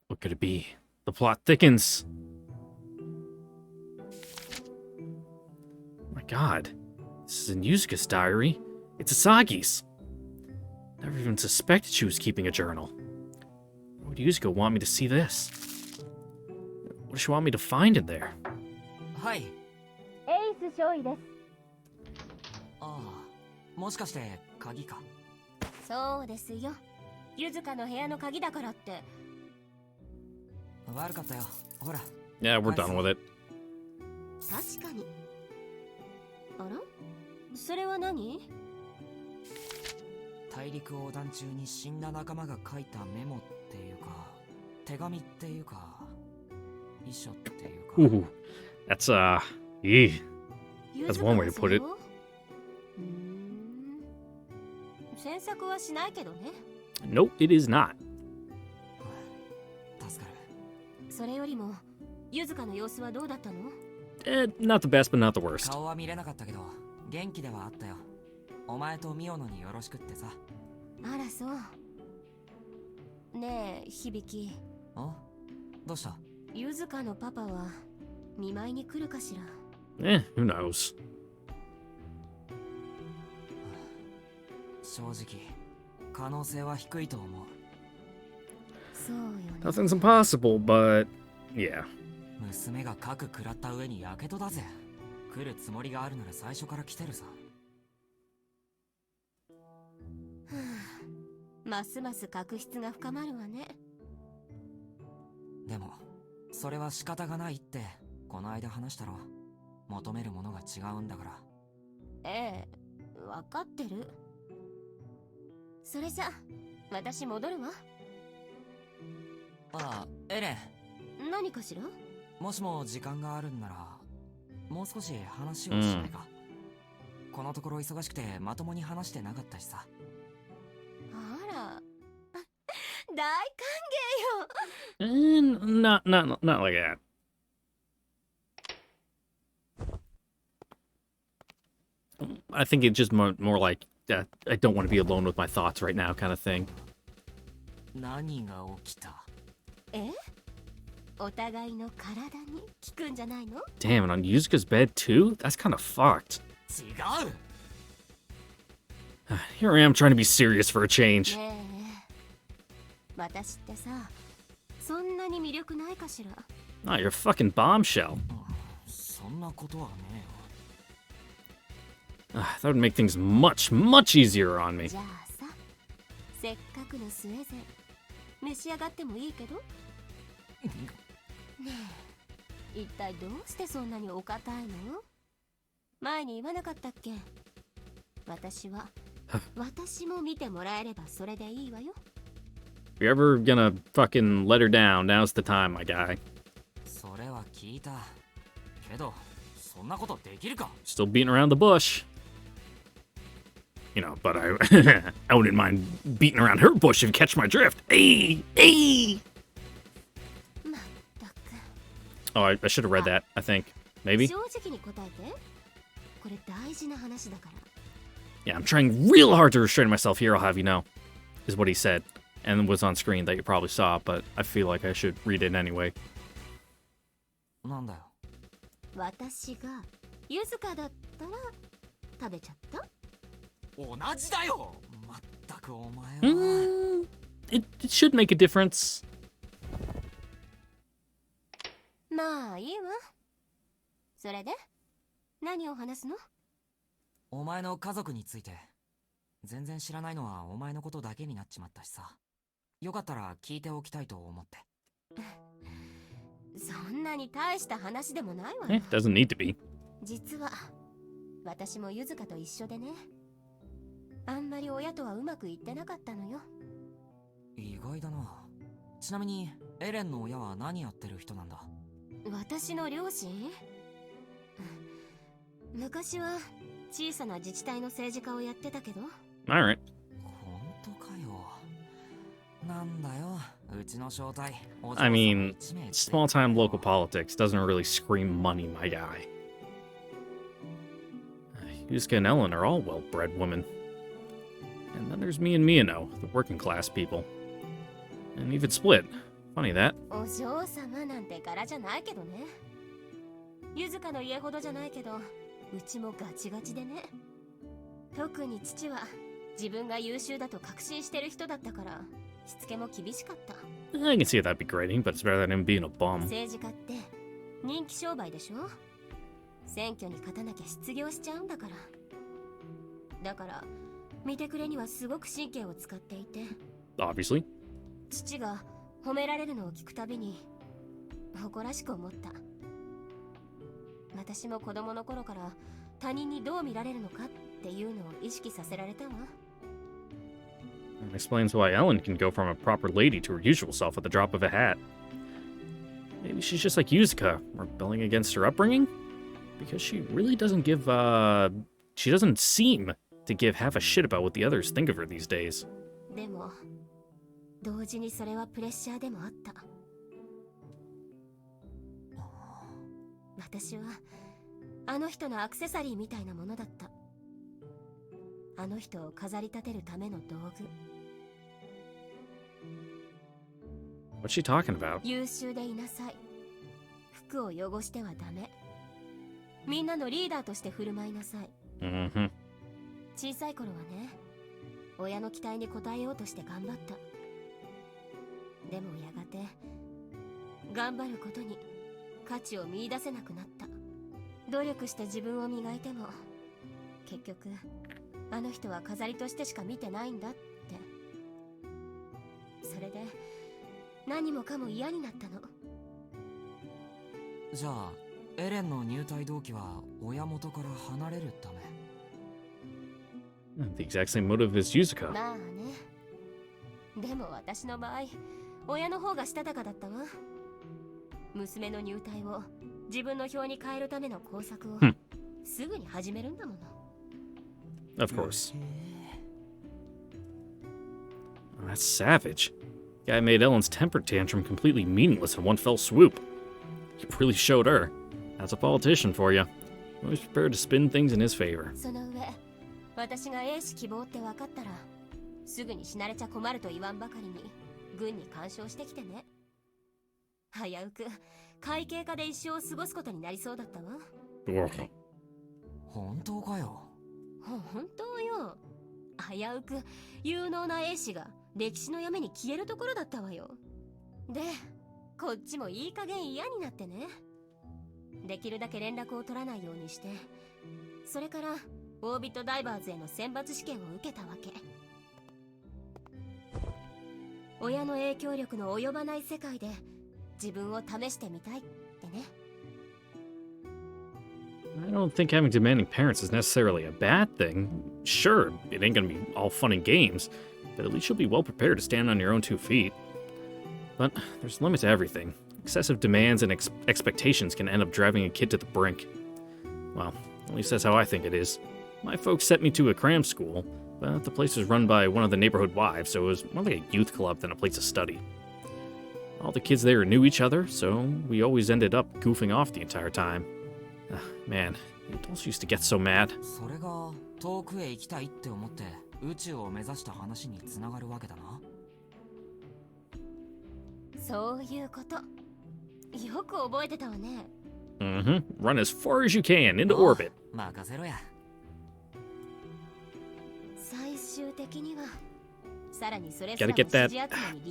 What could it be? The plot thickens. Oh my god. This is in Yuzuka's diary. It's Asagi's. Never even suspected she was keeping a journal. Why would Yuzuka want me to see this? What does she want me to find in there? Hi. エイス少尉です。ああ、もしかして鍵か。そうですよ。ゆずかの部屋の鍵だからって。悪かったよ。ほら。Yeah, we're done with it. 確かに。あら？それは何？大陸横断中に死んだ仲間が書いたメモっていうか、手紙っていうか、遺書っていうか。Ooh, that's that's one way to put it. 詮索はしないけどね。Nope, it is not. 助かる。それよりも、ゆずかの様子はどうだったの？Not the best, but not the worst. 顔は見れなかったけど、元気ではあったよ。お前とミオノによろしくってさ。あらそう。ねえ、響。あ？どうした？ゆずかのパパは見舞いに来るかしら。Who knows? 正直、可能性は低いと思う。そうよね。Nothing's impossible, but yeah. 娘が核食らった上にやけどだぜ。来るつもりがあるなら最初から来てるさ。ますます確執が深まるわね。でもそれは仕方がないってこの間話したろ。求めるものが違うんだから。ええ、分かってる。それじゃ私戻るわ。ああ、エレン。何かしら？もしも時間があるんならもう少し話をしないか。このところ忙しくてまともに話してなかったしさ。あら、大歓迎よ。Not like that. I think it's just more like I don't want to be alone with my thoughts right now kind of thing. 何が起きた？え？お互いの体に効くんじゃないの？ Damn, and on Yuzuka's bed too? That's kind of fucked. 違う。Here I am trying to be serious for a change. ねえ、私ってさ、そんなに魅力ないかしら。Oh, you're a fucking bombshell. そんなことはねえよ。That would make things much, much easier on me. じゃあさ、せっかくのスウェーデン、召し上がってもいいけど。ねえ、一体どうしてそんなにお堅いの？前に言わなかったっけ？私も見てもらえればそれでいいわよ。If you're ever gonna fucking let her down, now's the time, my guy. それは聞いた。けど、そんなことできるか？ Still beating around the bush. You know, but I I wouldn't mind beating around her bush if you catch my drift. Hey! Hey! Oh, I should have read that, I think. Maybe? 正直に答えて。これ大事な話だから。Yeah, I'm trying real hard to restrain myself here, I'll have you know, is what he said. And was on screen that you probably saw, but I feel like I should read it anyway. なんだよ。私がゆずかだったら食べちゃった？同じだよ。まったくお前は。It should make a difference. まあいいわ。それで何を話すの？お前の家族について。全然知らないのはお前のことだけになっちまったしさ。よかったら聞いておきたいと思って。そんなに大した話でもないわよ。It doesn't need to be. 実は私もゆずかと一緒でね。あんまり親とはうまくいってなかったのよ。意外だな。ちなみにエレンの親は何やってる人なんだ？私の両親？昔は小さな自治体の政治家をやってたけど。Alright. 本当かよ。なんだよ、うちの正体。I mean, small-time local politics doesn't really scream money, my guy. Yusuke and Ellen are all well-bred women. And then there's me and Miyano, the working-class people. And even split. Funny that. お嬢様なんて柄じゃないけどね。ゆずかの家ほどじゃないけど、うちもガチガチでね。特に父は自分が優秀だと確信してる人だったから、しつけも厳しかった。I can see that'd be grating, but it's better than him being a bum. 政治家って人気商売でしょ。選挙に勝たなきゃ失業しちゃうんだから。だから見てくれにはすごく神経を使っていて。Obviously. 父が褒められるのを聞くたびに誇らしく思った。私も子供の頃から他人にどう見られるのかっていうのを意識させられたわ。It explains why Ellen can go from a proper lady to her usual self at the drop of a hat. Maybe she's just like Yuzuka, rebelling against her upbringing? Because she really doesn't give, she doesn't seem to give half a shit about what the others think of her these days. でも同時にそれはプレッシャーでもあった。私はあの人のアクセサリーみたいなものだった。あの人を飾り立てるための道具。What's she talking about? 優秀でいなさい。服を汚してはダメ。みんなのリーダーとして振る舞いなさい。Mm-hmm. 小さい頃はね、親の期待に応えようとして頑張った。でもやがて頑張ることに価値を見出せなくなった。努力して自分を磨いても結局あの人は飾りとしてしか見てないんだって。それで何もかも嫌になったの。じゃあエレンの入隊動機は親元から離れるため。The exact same motive as Yuzuka. まあね。でも私の場合親の方がしたたかだったわ。娘の入隊を自分の票に変えるための工作をすぐに始めるんだもの。Of course. That's savage. Guy made Ellen's temper tantrum completely meaningless in one fell swoop. He really showed her. That's a politician for you. Always prepared to spin things in his favor. その上、私が英士希望って分かったら、すぐに死なれちゃ困ると言わんばかりに軍に干渉してきてね。危うく会計課で一生を過ごすことになりそうだったわ。本当かよ。本当よ。危うく有能な英士が歴史の闇に消えるところだったわよ。で、こっちもいい加減嫌になってね。できるだけ連絡を取らないようにして、それからオービットダイバーズへの選抜試験を受けたわけ。親の影響力の及ばない世界で自分を試してみたいってね。I don't think having demanding parents is necessarily a bad thing. Sure, it ain't gonna be all fun and games, but at least you'll be well prepared to stand on your own 2 feet. But there's a limit to everything. Excessive demands and expectations can end up driving a kid to the brink. Well, at least that's how I think it is. My folks sent me to a cram school, but the place was run by one of the neighborhood wives, so it was more like a youth club than a place of study. All the kids there knew each other, so we always ended up goofing off the entire time. Man, adults used to get so mad. それが遠くへ行きたいって思って宇宙を目指した話につながるわけだな。そういうこと。よく覚えてたわね。Mm-hmm. Run as far as you can into orbit. 任せろや。最終的にはさらにそれ Gotta get that.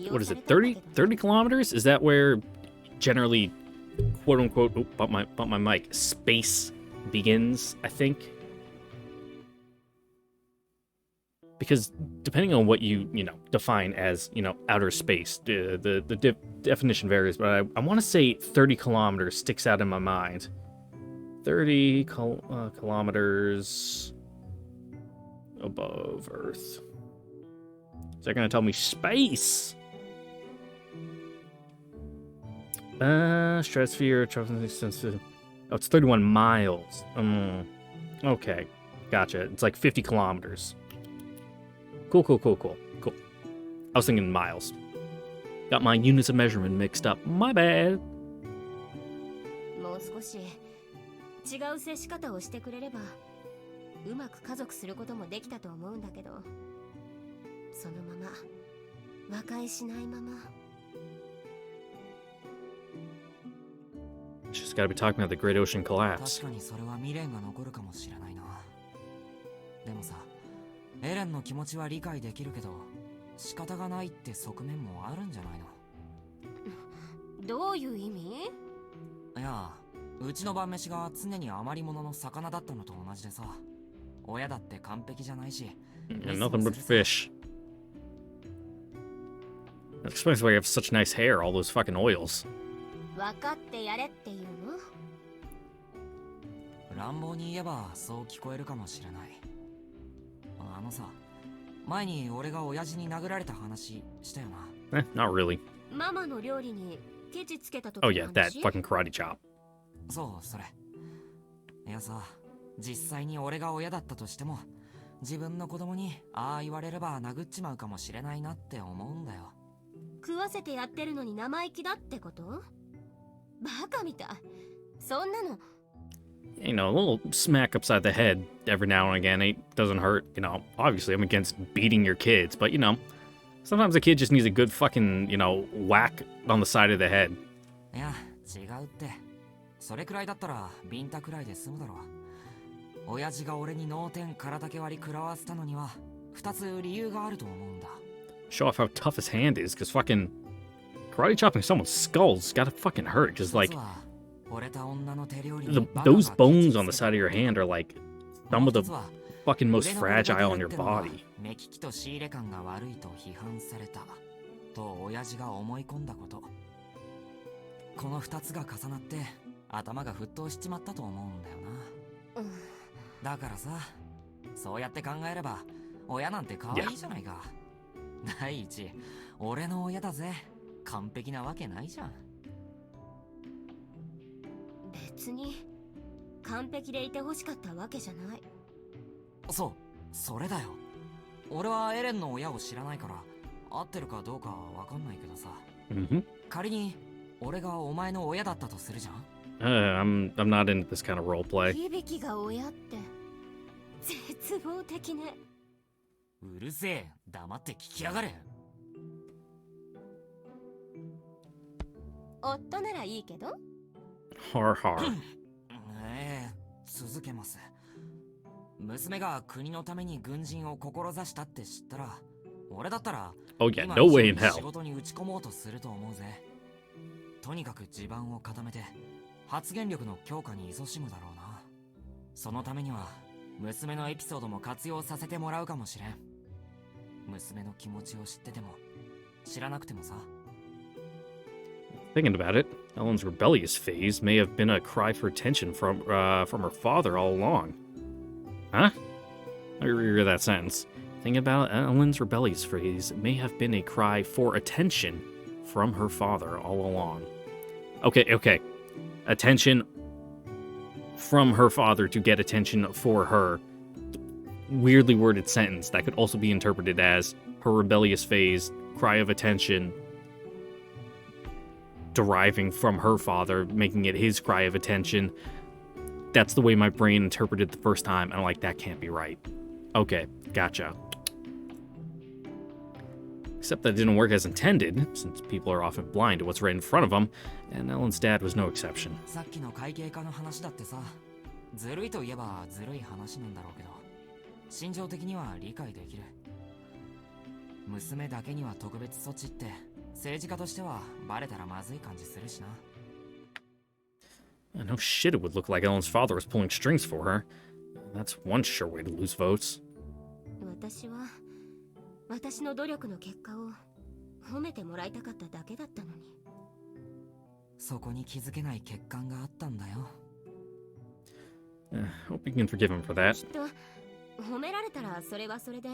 What is it? 30 kilometers? Is that where generally, quote unquote, bump my mic, space begins? I think. Because depending on what you define as outer space, the definition varies. But I want to say 30 kilometers sticks out in my mind. 30 kilometers. above Earth. Is that gonna tell me space? Stratosphere, oh, it's 31 miles. Okay, gotcha. It's like 50 kilometers. Cool. I was thinking miles. Got my units of measurement mixed up. My bad. もう少し違う接し方をしてくれればうまく家族することもできたと思うんだけど、そのまま和解しないまま。Just gotta be talking about the Great Ocean collapse. 確かにそれは未練が残るかもしれないな。でもさ、エレンの気持ちは理解できるけど、仕方がないって側面もあるんじゃないの？どういう意味？いや、うちの晩飯が常に余り物の魚だったのと同じでさ、親だって完璧じゃないし。Nothing but fish. That explains why you have such nice hair, all those fucking oils. 分かってやれっていうの？乱暴に言えばそう聞こえるかもしれない。あのさ、前に俺が親父に殴られた話したよな。Not really. ママの料理にケチつけた時 Oh の yeah, that 話？ fucking karate chop. そう、それ。いやさ、実際に俺が親だったとしても、自分の子供にああ言われれば殴っちまうかもしれないなって思うんだよ。食わせてやってるのに生意気だってこと？バカみたい。そんなの。You know, a little smack upside the head every now and again doesn't hurt. You know, obviously I'm against beating your kids, but you know, sometimes a kid just needs a good fucking, you know, whack on the side of the head. いや、違うって。それくらいだったらビンタくらいで済むだろう。親父が俺に脳天空竹割り食らわせたのには2つ理由があると思うんだ。Show off how tough his hand is, because fucking karate chopping someone's skull's gotta fucking hurt. Just like those bones on the side of your hand are like some of the fucking most fragile in your body. 目利きと仕入れ感が悪いと批判されたと親父が思い込んだこと。この2つが重なって頭が沸騰しちまったと思うんだよな。だからさ、そうやって考えれば親なんて可愛いじゃないか。第一、俺の親だぜ。完璧なわけないじゃん。別に完璧でいてほしかったわけじゃない。そう、それだよ。俺はエレンの親を知らないから合ってるかどうかわかんないけどさ。仮に俺がお前の親だったとするじゃん。I'm not into this kind of role play. 響が親って絶望的ね。うるせえ、黙って聞きやがれ。夫ならいいけど。はは。続けます。娘が国のために軍人を志したって知ったら、俺だったら Oh yeah, no way in hell. 仕事に打ち込もうとすると思うぜ。とにかく地盤を固めて発言力の強化に勤しむだろうな。そのためには娘のエピソードも活用させてもらうかもしれん。娘の気持ちを知ってても知らなくてもさ。Thinking about it, Ellen's rebellious phase may have been a cry for attention from her father all along. Huh? Let me reread that sentence. Thinking about it, Ellen's rebellious phase may have been a cry for attention from her father all along. Okay. Attention from her father to get attention for her. Weirdly worded sentence that could also be interpreted as her rebellious phase, cry of attention, deriving from her father, making it his cry of attention. That's the way my brain interpreted the first time, and I'm like, that can't be right. Okay, gotcha. Except that it didn't work as intended, since people are often blind to what's right in front of them, and Ellen's dad was no exception. さっきの会計課の話だってさ、ずるいといえばずるい話なんだろうけど、心情的には理解できる。娘だけには特別措置って政治家としてはバレたらまずい感じするしな。No shit, it would look like Ellen's father was pulling strings for her. That's one sure way to lose votes. 私は私の努力の結果を褒めてもらいたかっただけだったのに。そこに気づけない欠陥があったんだよ。Hope you can forgive him for that. きっと褒められたらそれはそれで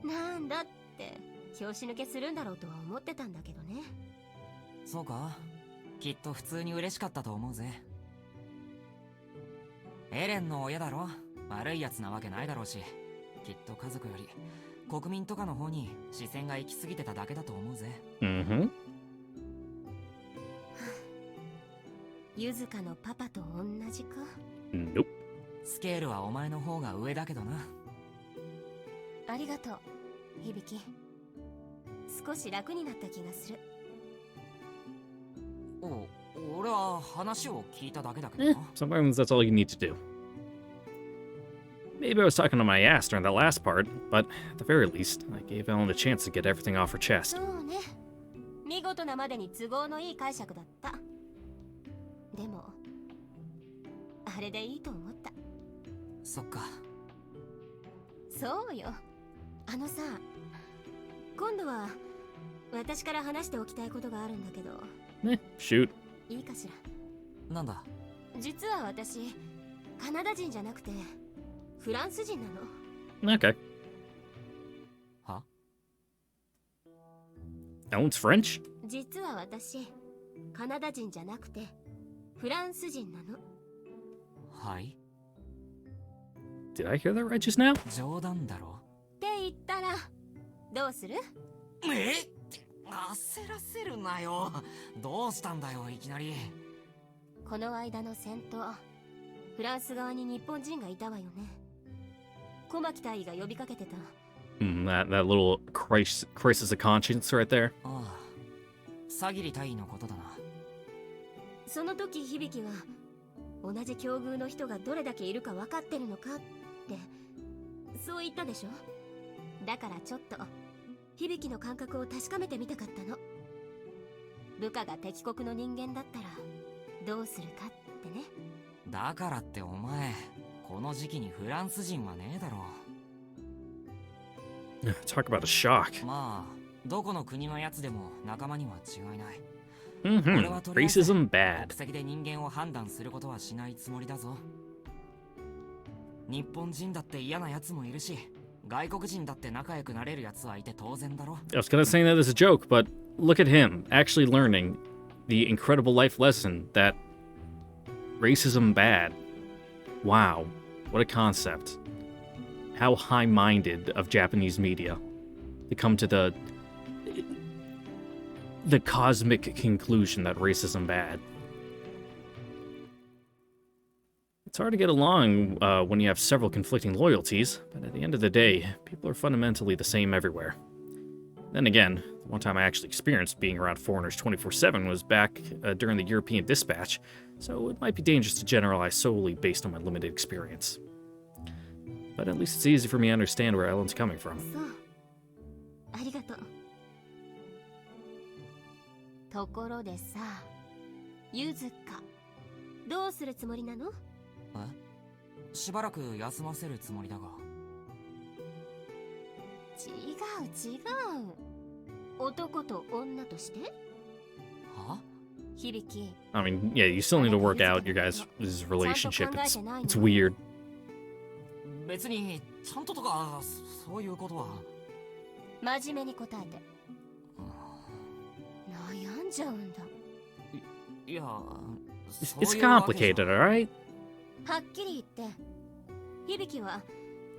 なんだって拍子抜けするんだろうとは思ってたんだけどね。そうか、きっと普通に嬉しかったと思うぜ。エレンの親だろ、悪いやつなわけないだろうし、きっと家族より国民とかの方に視線が行き過ぎてただけだと思うぜ。ゆずかのパパと同じか。Nope. スケールはお前の方が上だけどな。ありがとう、響。少し楽になった気がする。俺は話を聞いただけだけど Sometimes that's all you need to do. Maybe I was talking to my ass during that last part, but at the very least, I gave Ellen a chance to get everything off her chest. そうね。見事なまでに都合のいい解釈だった。でも、あれでいいと思った。そっか。そうよ。あのさ、今度は私から話しておきたいことがあるんだけど。Shoot. いいかしら。なんだ。実は私、カナダ人じゃなくてフランス人なの。Okay. は？ Ellen's French? 実は私、カナダ人じゃなくてフランス人なの。はい。Did I hear that right just now? 冗談だろ。って言ったらどうする？焦らせるなよ。どうしたんだよいきなり。この間の戦闘、フランス側に日本人がいたわよね。小牧大尉が呼びかけてた。That little crisis of conscience right there. ああ、サギリ大尉のことだな。その時響は同じ境遇の人がどれだけいるか分かってるのかってそう言ったでしょ。だからちょっと響の感覚を確かめてみたかったの。部下が敵国の人間だったらどうするかってね。だからってお前、この時期にフランス人はねえだろ。Talk about a shock. まあ、どこの国のやつでも仲間には違いない。Racism bad. 国籍で人間を判断することはしないつもりだぞ。日本人だって嫌なやつもいるし、外国人だって仲良くなれるやつはいて当然だろ。I was gonna say that as a joke, but look at him actually learning the incredible life lesson that racism bad. Wow, what a concept. How high-minded of Japanese media to come to the cosmic conclusion that racism bad. It's hard to get along when you have several conflicting loyalties, but at the end of the day, people are fundamentally the same everywhere. Then again, the one time I actually experienced being around foreigners 24/7 was back during the European dispatch, so it might be dangerous to generalize solely based on my limited experience. But at least it's easy for me to understand where Ellen's coming from. そう。ありがとう。ところでさ、ゆずか、どうするつもりなの？しばらく休ませるつもりだが。違う。男と女として？は？響。I mean, yeah, you still need to work out your guys' relationship. It's weird. 別にちゃんととかそういうことは。真面目に答えて。悩んじゃうんだ。いや、It's complicated, alright? はっきり言って、響は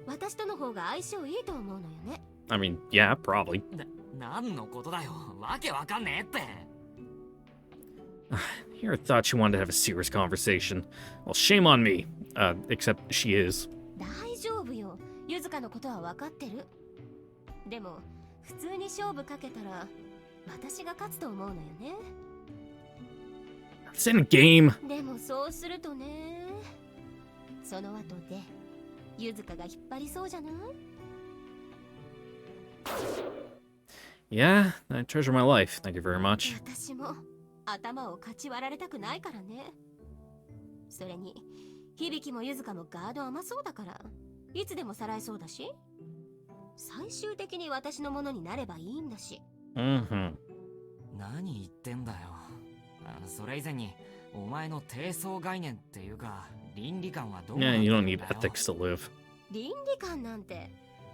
私との方が相性いいと思うのよね。I mean, yeah, probably. 何のことだよ。わけわかんねえって。Here I thought you wanted to have a serious conversation. Well, shame on me. Except she is. 大丈夫よ。ゆずかのことは分かってる。でも、普通に勝負かけたら、私が勝つと思うのよね。It's in a game. でもそうするとね、その後で、ゆずかが引っ張りそうじゃない？ Yeah, I treasure my life. Thank you very much. 私も頭をかち割られたくないからね。それに、響もゆずかもガード甘そうだから、いつでもさらえそうだし、最終的に私のものになればいいんだし。何言ってんだよ。それ以前に、お前の低層概念っていうか、倫理観はどうなんだよ。Yeah, you don't need ethics to live. 倫理観なんて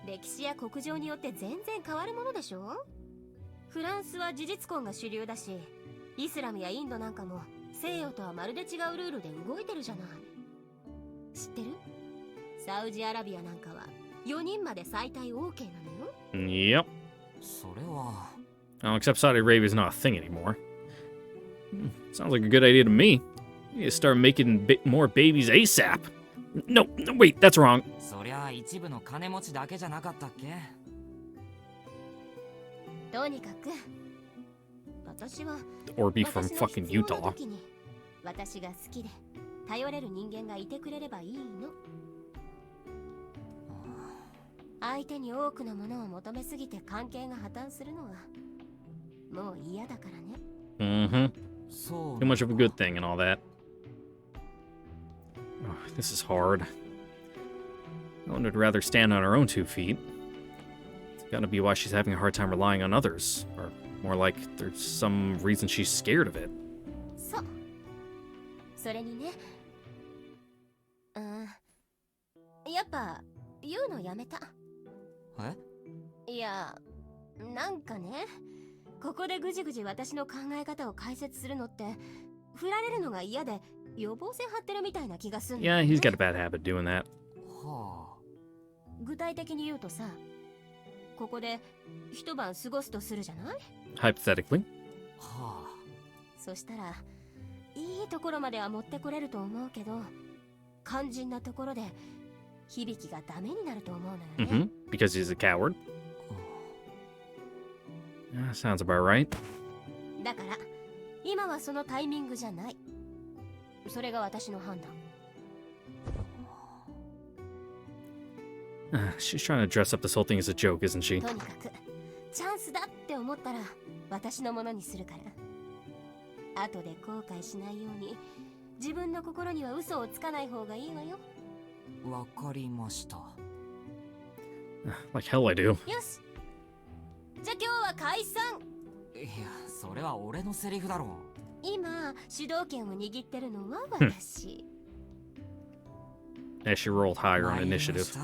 歴史や国情によって全然変わるものでしょ。フランスは事実婚が主流だし、イスラムやインドなんかも西洋とはまるで違うルールで動いてるじゃない。知ってる？サウジアラビアなんかは4人まで最大 OK なのよ。Yep. それは Oh, except Saudi Arabia is not a thing anymore. Sounds like a good idea to me. You need to start making more babies ASAP. No, wait, that's wrong. そりゃ一部の金持ちだけじゃなかったっけ。とにかく私は Or be from fucking Utah. 私が好きで頼れる人間がいてくれればいいの。相手に多くのものを求めすぎて関係が破綻するのはもう嫌だからね。Mm-hmm. Too much of a good thing and all that. Oh, this is hard. Ellen would rather stand on her own 2 feet. It's gotta be why she's having a hard time relying on others. Or more like there's some reason she's scared of it. そう。それにね。やっぱ言うのやめた。いや、なんかね、ここでぐじぐじ私の考え方を解説するのって振られるのが嫌で予防線張ってるみたいな気がするんだよね。Yeah, he's got a bad habit doing that. 具体的に言うとさ、ここで一晩過ごすとするじゃない？ Hypothetically. そしたらいいところまでは持ってこれると思うけど、肝心なところで響きがダメになると思うのよね。Mm-hmm. Because he's a coward. Sounds about right. だから今はそのタイミングじゃない。それが私の判断。She's trying to dress up this whole thing as a joke, isn't she? とにかくチャンスだって思ったら私のものにするから。後で後悔しないように自分の心には嘘をつかない方がいいわよ。わかりました。Like hell I do. よし。じゃあ今日は解散。いや、それは俺のセリフだろう。今主導権を握ってるのは私。As she rolled higher on initiative.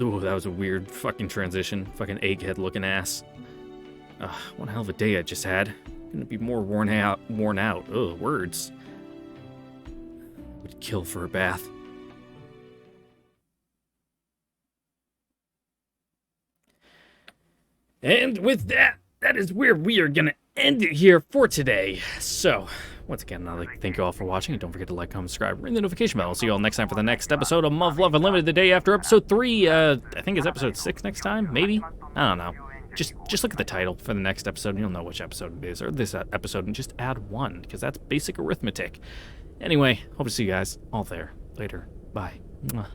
Ooh, that was a weird fucking transition. Fucking egghead looking ass. One hell of a day I just had. Gonna be more worn out. Ugh, words. Would kill for a bath. And with that, that is where we are gonna end it here for today. So, once again, I'd like to thank you all for watching, and don't forget to like, comment, subscribe, ring the notification bell. I'll see you all next time for the next episode of MUV Love Unlimited, the day after episode 3. I think it's episode 6 next time, maybe? I don't know. Just look at the title for the next episode, and you'll know which episode it is, or this episode, and just add 1, because that's basic arithmetic. Anyway, hope to see you guys all there later. Bye. Mwah.